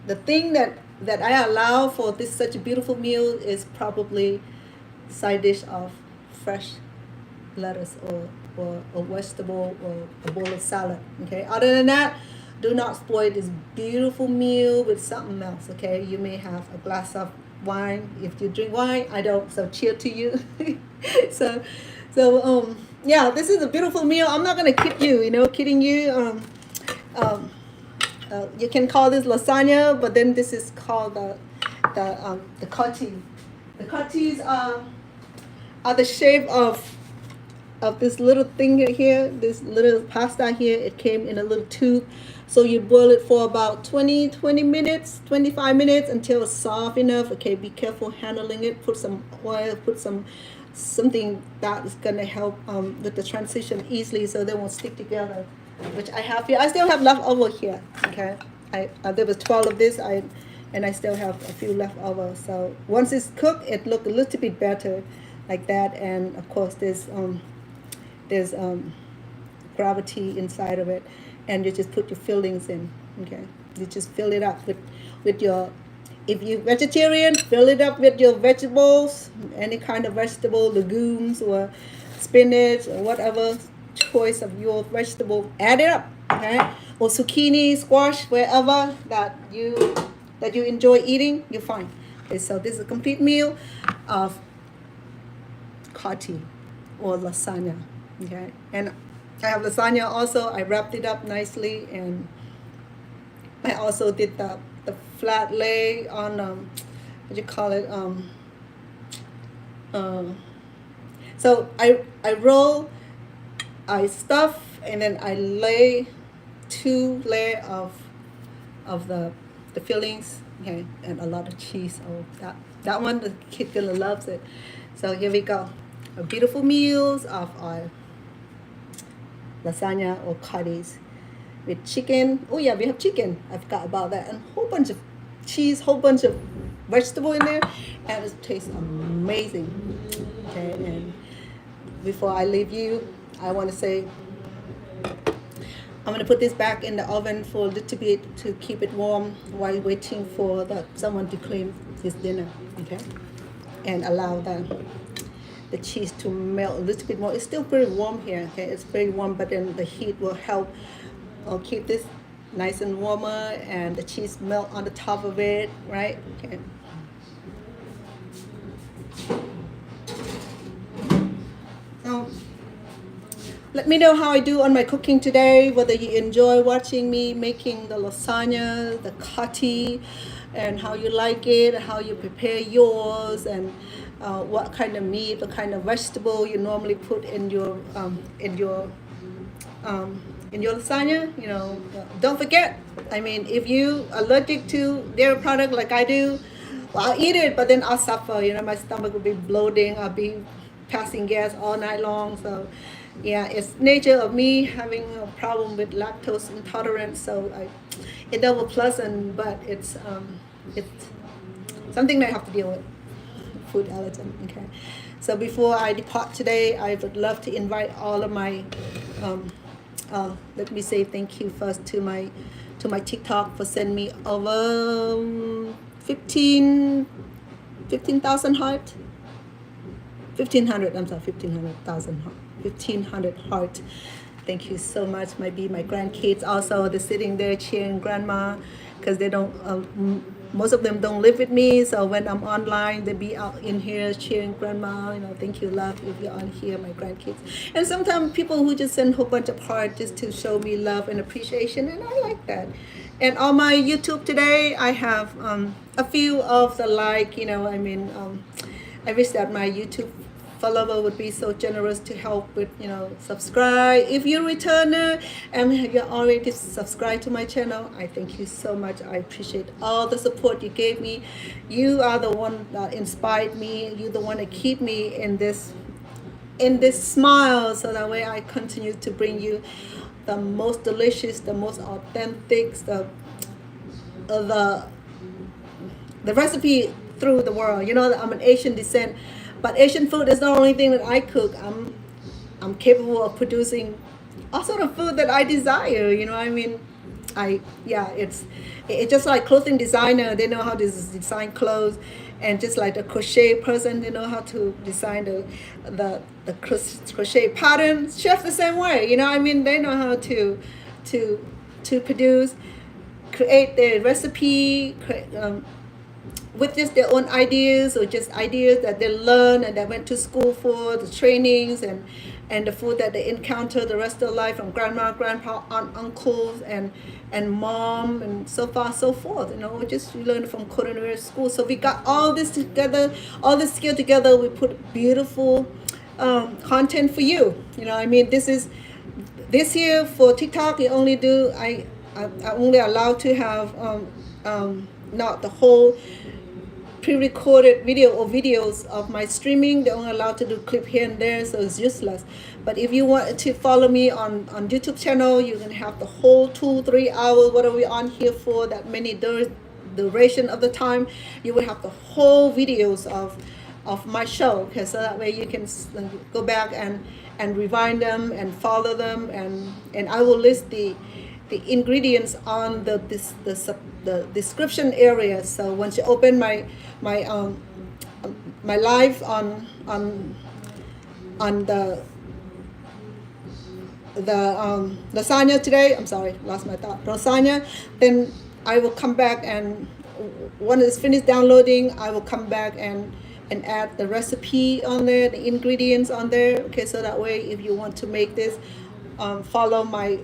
the thing that I allow for this such a beautiful meal is probably side dish of fresh lettuce or a vegetable or a bowl of salad, okay? Other than that, do not spoil this beautiful meal with something else, okay? You may have a glass of wine. If you drink wine, I don't, so cheers to you. so yeah, this is a beautiful meal. I'm not gonna kidding you. You can call this lasagna, but then this is called the cotti. The cottis are the shape of this little thing here, this little pasta here. It came in a little tube, so you boil it for about 20 minutes, 25 minutes until it's soft enough. Okay, be careful handling it. Put some oil, put something that is gonna help with the transition easily, so they won't stick together. Which I have here. I still have leftover here. Okay, there was 12 of this. And I still have a few left over. So once it's cooked, it look a little bit better, like that. And of course, there's gravity inside of it, and you just put your fillings in. Okay, you just fill it up with your. If you're vegetarian, fill it up with your vegetables, any kind of vegetable, legumes or spinach or whatever choice of your vegetable. Add it up, okay? Or zucchini, squash, wherever that you enjoy eating, you're fine. Okay, so this is a complete meal of cotti or lasagna. Okay, and I have lasagna also. I wrapped it up nicely, and I also did the flat lay on what do you call it? So I roll, I stuff, and then I lay 2 layers of the fillings, okay, and a lot of cheese. Oh, that one, the kid gonna loves it. So here we go, a beautiful meals of our lasagna or cottis with chicken. Oh yeah, we have chicken. I forgot about that, and a whole bunch of cheese, whole bunch of vegetable in there, and it tastes amazing. Okay, and before I leave you, I want to say I'm going to put this back in the oven for a little bit to keep it warm while waiting for someone to clean his dinner, okay? And allow the cheese to melt a little bit more. It's still pretty warm here, okay? It's very warm, but then the heat will help keep this nice and warmer, and the cheese melt on the top of it, right? Okay. So let me know how I do on my cooking today, whether you enjoy watching me making the lasagna, the cotti, and how you like it, how you prepare yours, and what kind of meat, what kind of vegetable you normally put in your lasagna. Don't forget, I mean, if you are allergic to dairy product like I do, well, I'll eat it, but then I'll suffer. My stomach will be bloating. I'll be passing gas all night long. So yeah, it's nature of me having a problem with lactose intolerance. So it's never pleasant, but it's something that I have to deal with. Food allergen. Okay. So before I depart today, I would love to invite all of my let me say thank you first to my TikTok for sending me over 15,000 heart. 1,500. I'm sorry, 1,500,000 heart. 1,500 heart. Thank you so much. Maybe my grandkids also, they're sitting there cheering grandma because they don't most of them don't live with me, so when I'm online, they be out in here cheering grandma, thank you, love, if you're on here, my grandkids. And sometimes people who just send a whole bunch of heart just to show me love and appreciation, and I like that. And on my YouTube today, I have a few of the I wish that my YouTube follower would be so generous to help with subscribe. If you're a returner and you already subscribed to my channel, I thank you so much. I appreciate all the support you gave me. You are the one that inspired me. You're the one that keep me in this smile, so that way I continue to bring you the most delicious, the most authentic, the recipe through the world. I'm an Asian descent, but Asian food is not the only thing that I cook. I'm capable of producing all sort of food that I desire. It's just like clothing designer. They know how to design clothes, and just like the crochet person, they know how to design the crochet pattern. Chef the same way. They know how to produce, create their recipe, with just their own ideas, or just ideas that they learn and that went to school for, the trainings and the food that they encounter the rest of their life from grandma, grandpa, aunt, uncles, and mom, and so far so forth. Just we learned from culinary school. So we got all this together, all this skill together. We put beautiful content for you. This year for TikTok, I only allowed to have not the whole pre-recorded video or videos of my streaming. They're only allowed to do clip here and there, so it's useless. But if you want to follow me on YouTube channel, you can have the whole 2-3 hours, whatever we're on here for, that many duration of the time. You will have the whole videos of my show, okay? So that way you can go back and rewind them and follow them, and I will list the ingredients on the description area. So once you open my live on the lasagna today, I'm sorry, lost my thought, lasagna, then I will come back, and when it's finished downloading, I will come back and add the recipe on there, the ingredients on there, okay? So that way, if you want to make this, follow my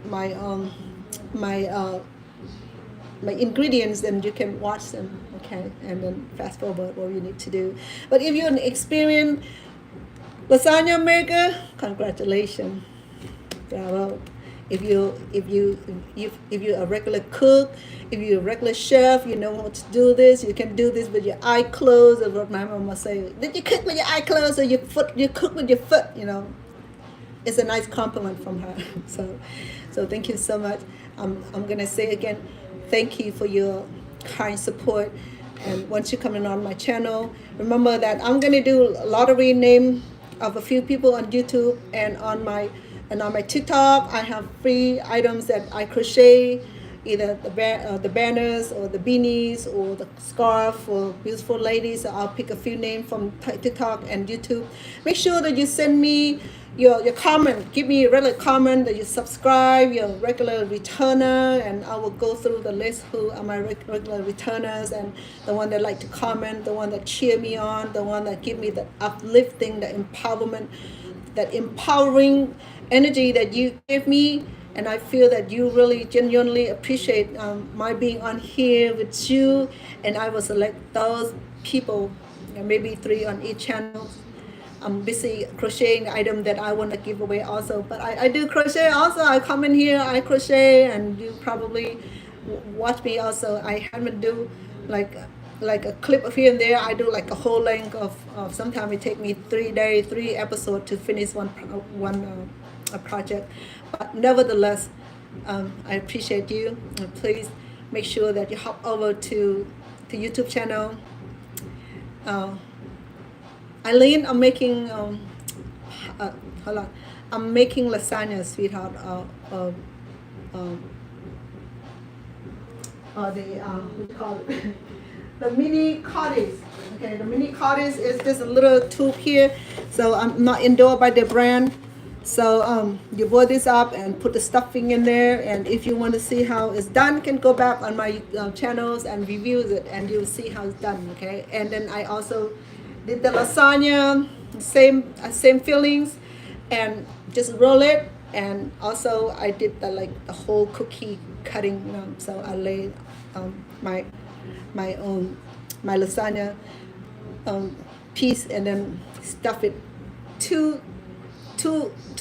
ingredients, then you can watch them, okay, and then fast forward what you need to do. But if you're an experienced lasagna maker, congratulations, bravo. If you're a regular cook, if you're a regular chef, you know how to do this. You can do this with your eye closed. Or what my mama say, did you cook with your eye closed, or you cook with your foot? It's a nice compliment from her. So thank you so much. I'm gonna say again, thank you for your kind support. And once you come in on my channel, remember that I'm gonna do a lottery name of a few people on YouTube, and on my TikTok. I have free items that I crochet, either the banners or the beanies or the scarf for beautiful ladies. So I'll pick a few names from TikTok and YouTube. Make sure that you send me your comment. Give me a regular comment, that you subscribe, your regular returner, and I will go through the list who are my regular returners, and the one that like to comment, the one that cheer me on, the one that give me the uplifting, the empowerment, that empowering energy that you give me. And I feel that you really genuinely appreciate my being on here with you, and I will select those people, maybe 3 on each channel. I'm busy crocheting the item that I want to give away also, but I do crochet also. I come in here, I crochet, and you probably watch me also. I haven't do like a clip of here and there. I do like a whole length of sometimes it take me 3 days, 3 episodes to finish one project. But nevertheless, I appreciate you, and please make sure that you hop over to the YouTube channel. Eileen, I'm making hold on. I'm making lasagna, sweetheart. What do you call it? The Manicotti. Okay, the Manicotti is just a little tube here. So I'm not endorsed by the brand. So you boil this up and put the stuffing in there. And if you want to see how it's done, you can go back on my channels and reviews it, and you'll see how it's done. Okay. And then I also did the lasagna, same fillings, and just roll it. And also I did the whole cookie cutting. So I laid my own my lasagna piece and then stuff it to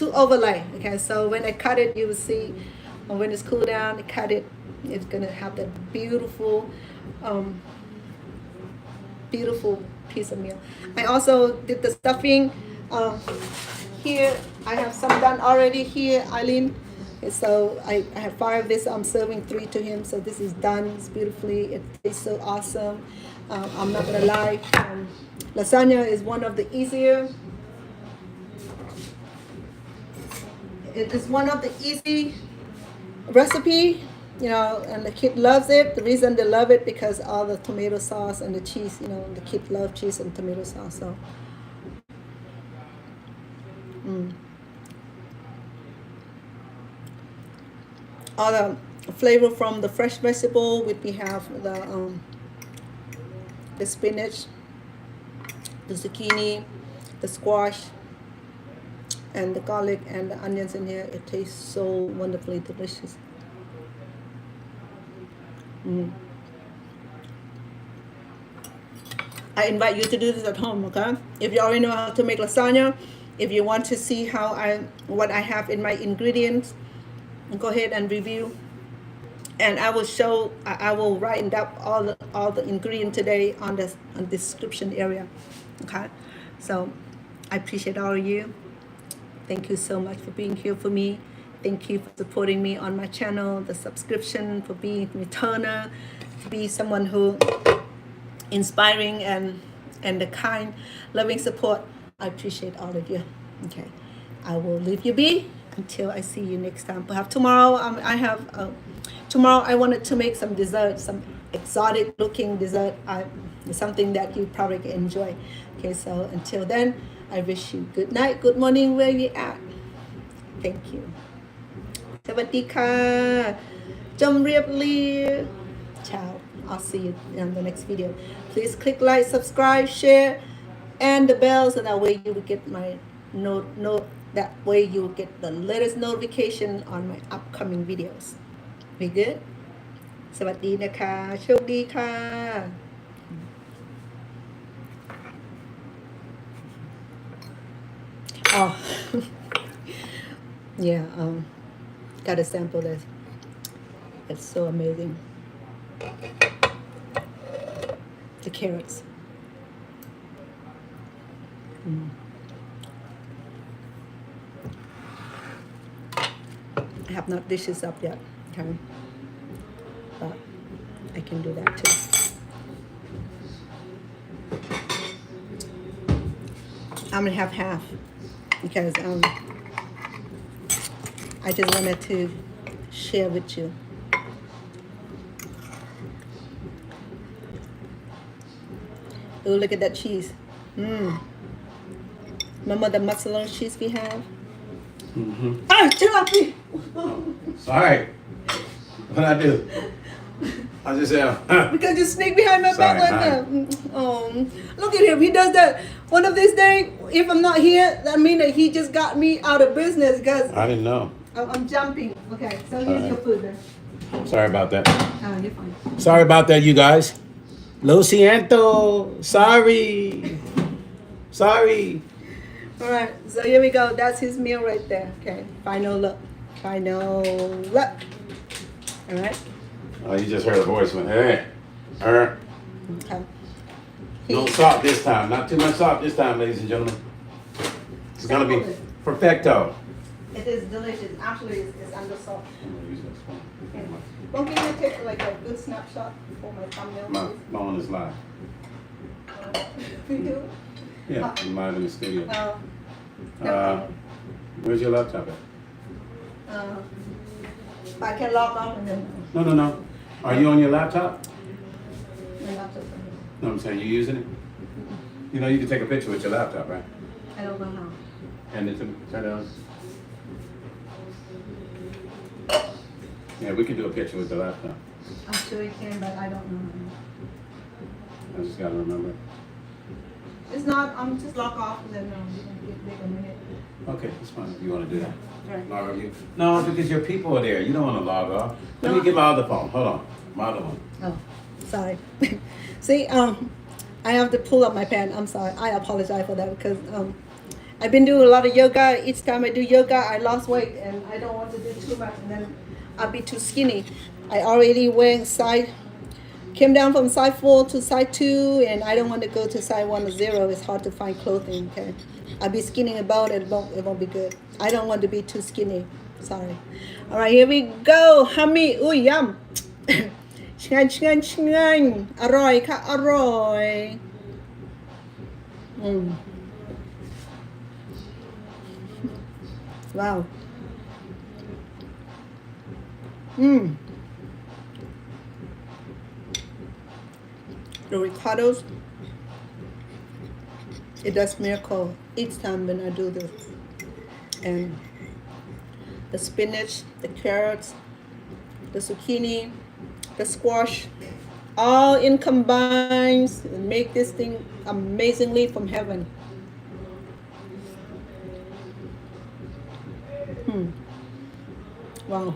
overlay. Okay, so when I cut it, you will see, when it's cooled down, I cut it, it's gonna have that beautiful beautiful piece of meal. I also did the stuffing. Here I have some done already here, Eileen. So I have 5 of this. I'm serving 3 to him. So this is done. It's beautifully. It tastes so awesome. I'm not gonna lie. Lasagna is one of the easier. It is one of the easy recipe, and the kid loves it. The reason they love it because all the tomato sauce and the cheese. The kid love cheese and tomato sauce. So. All the flavor from the fresh vegetable. We have the spinach, the zucchini, the squash, and the garlic and the onions in here. It tastes so wonderfully delicious. I invite you to do this at home, okay? If you already know how to make lasagna, if you want to see what I have in my ingredients, go ahead and review. And I will write up all the ingredients today on the description area. Okay, so I appreciate all of you. Thank you so much for being here for me. Thank you for supporting me on my channel, the subscription, for being a returner, to be someone who inspiring and the kind, loving support. I appreciate all of you. Okay, I will leave you be until I see you next time. Perhaps tomorrow tomorrow I wanted to make some dessert, some exotic looking dessert, something that you probably enjoy. Okay, so until then, I wish you good night, good morning, where you at. Thank you. สวัสดีค่ะจงเรียบเรียบ Ciao. I'll see you in the next video. Please click like, subscribe, share, and the bell, so that way you will get my note. That way you will get the latest notification on my upcoming videos. We good? สวัสดีนะคะโชคดีค่ะ Oh, yeah. Gotta sample this. It's so amazing. The carrots. I have not dished this up yet, okay? But I can do that too. I'm gonna have half because I just wanted to share with you. Oh, look at that cheese. Remember the mozzarella cheese we have? Ah, chill out, please. Sorry. What'd I do? I just said, Because you sneak behind my back like that. Look at him. He does that. One of these days, if I'm not here, that means that he just got me out of business because I didn't know. I'm jumping. Okay, so here's your food then. Sorry about that. Oh, you're fine. Sorry about that, you guys. Lo siento. Sorry. Sorry. All right, so here we go. That's his meal right there. Okay, final look. Final look. All right. Oh, you just heard a voice went, hey. Okay. No salt this time. Not too much salt this time, ladies and gentlemen. It's gonna be perfecto. It is delicious. Actually, it's under salt. Don't give me like a good snapshot for my thumbnail. My phone is live. You do? Yeah, I'm live in the studio. No. Where's your laptop at? I can log off and then. No. Are you on your laptop? My laptop's on here. No, I'm saying you using it? You know you can take a picture with your laptop, right? I don't know how. And then turn it on. Yeah, we could do a picture with the laptop. I'm sure you can, but I don't know. I just gotta remember. It's not, just log off and then you can take a minute. Okay, that's fine. If you wanna do that. Right. Log you. No, because your people are there. You don't wanna log off. Let me get my other phone. Hold on. My other one. Oh, sorry. See, I have to pull up my pen. I'm sorry. I apologize for that because I've been doing a lot of yoga. Each time I do yoga, I lost weight and I don't want to do too much and then I'll be too skinny. I already came down from size 4 to size 2 and I don't want to go to size 1 or 0. It's hard to find clothing, okay? I'll be skinny about it. It won't be good. I don't want to be too skinny. Sorry. All right, here we go. Hummy. Ooh, yum. ช่างอร่อยค่ะอร่อยว้าวthe ricotta's it does miracle each time when I do this and the spinach the carrots the zucchini the squash all in combines and make this thing amazingly from heaven. Wow.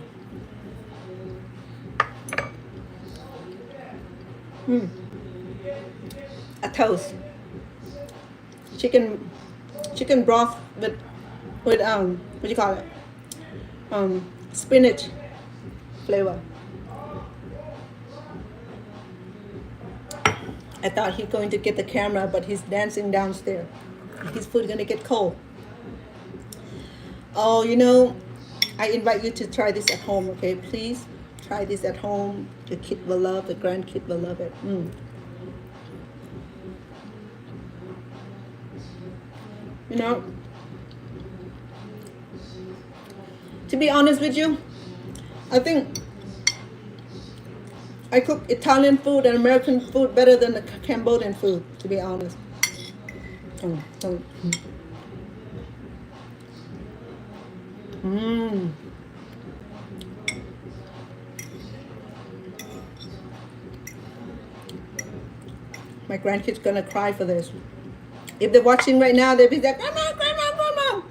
A toast. Chicken broth with what do you call it? Spinach flavor. I thought he's going to get the camera, but he's dancing downstairs. His food gonna get cold. Oh, you know, I invite you to try this at home, okay? Please try this at home. The kid will love, the grandkid will love it. You know, to be honest with you, I think I cook Italian food and American food better than the Cambodian food, to be honest. My grandkids gonna cry for this. If they're watching right now, they'll be like, Grandma, Grandma, Grandma.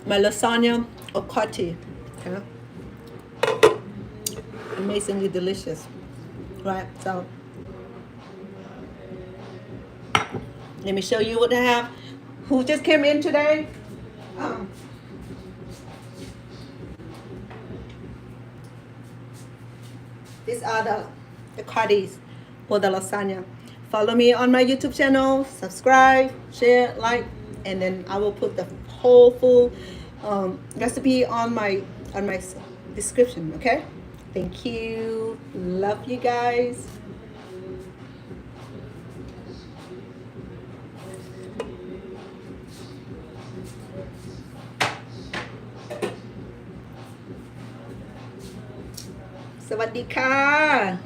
My lasagna ocotti, okay? Amazingly delicious, right? So let me show you what I have. Who just came in today? These are the cuties for the lasagna. Follow me on my YouTube channel, subscribe, share, like, and then I will put the whole full recipe on my description, okay? Thank you. Love you guys. Sawadee ka.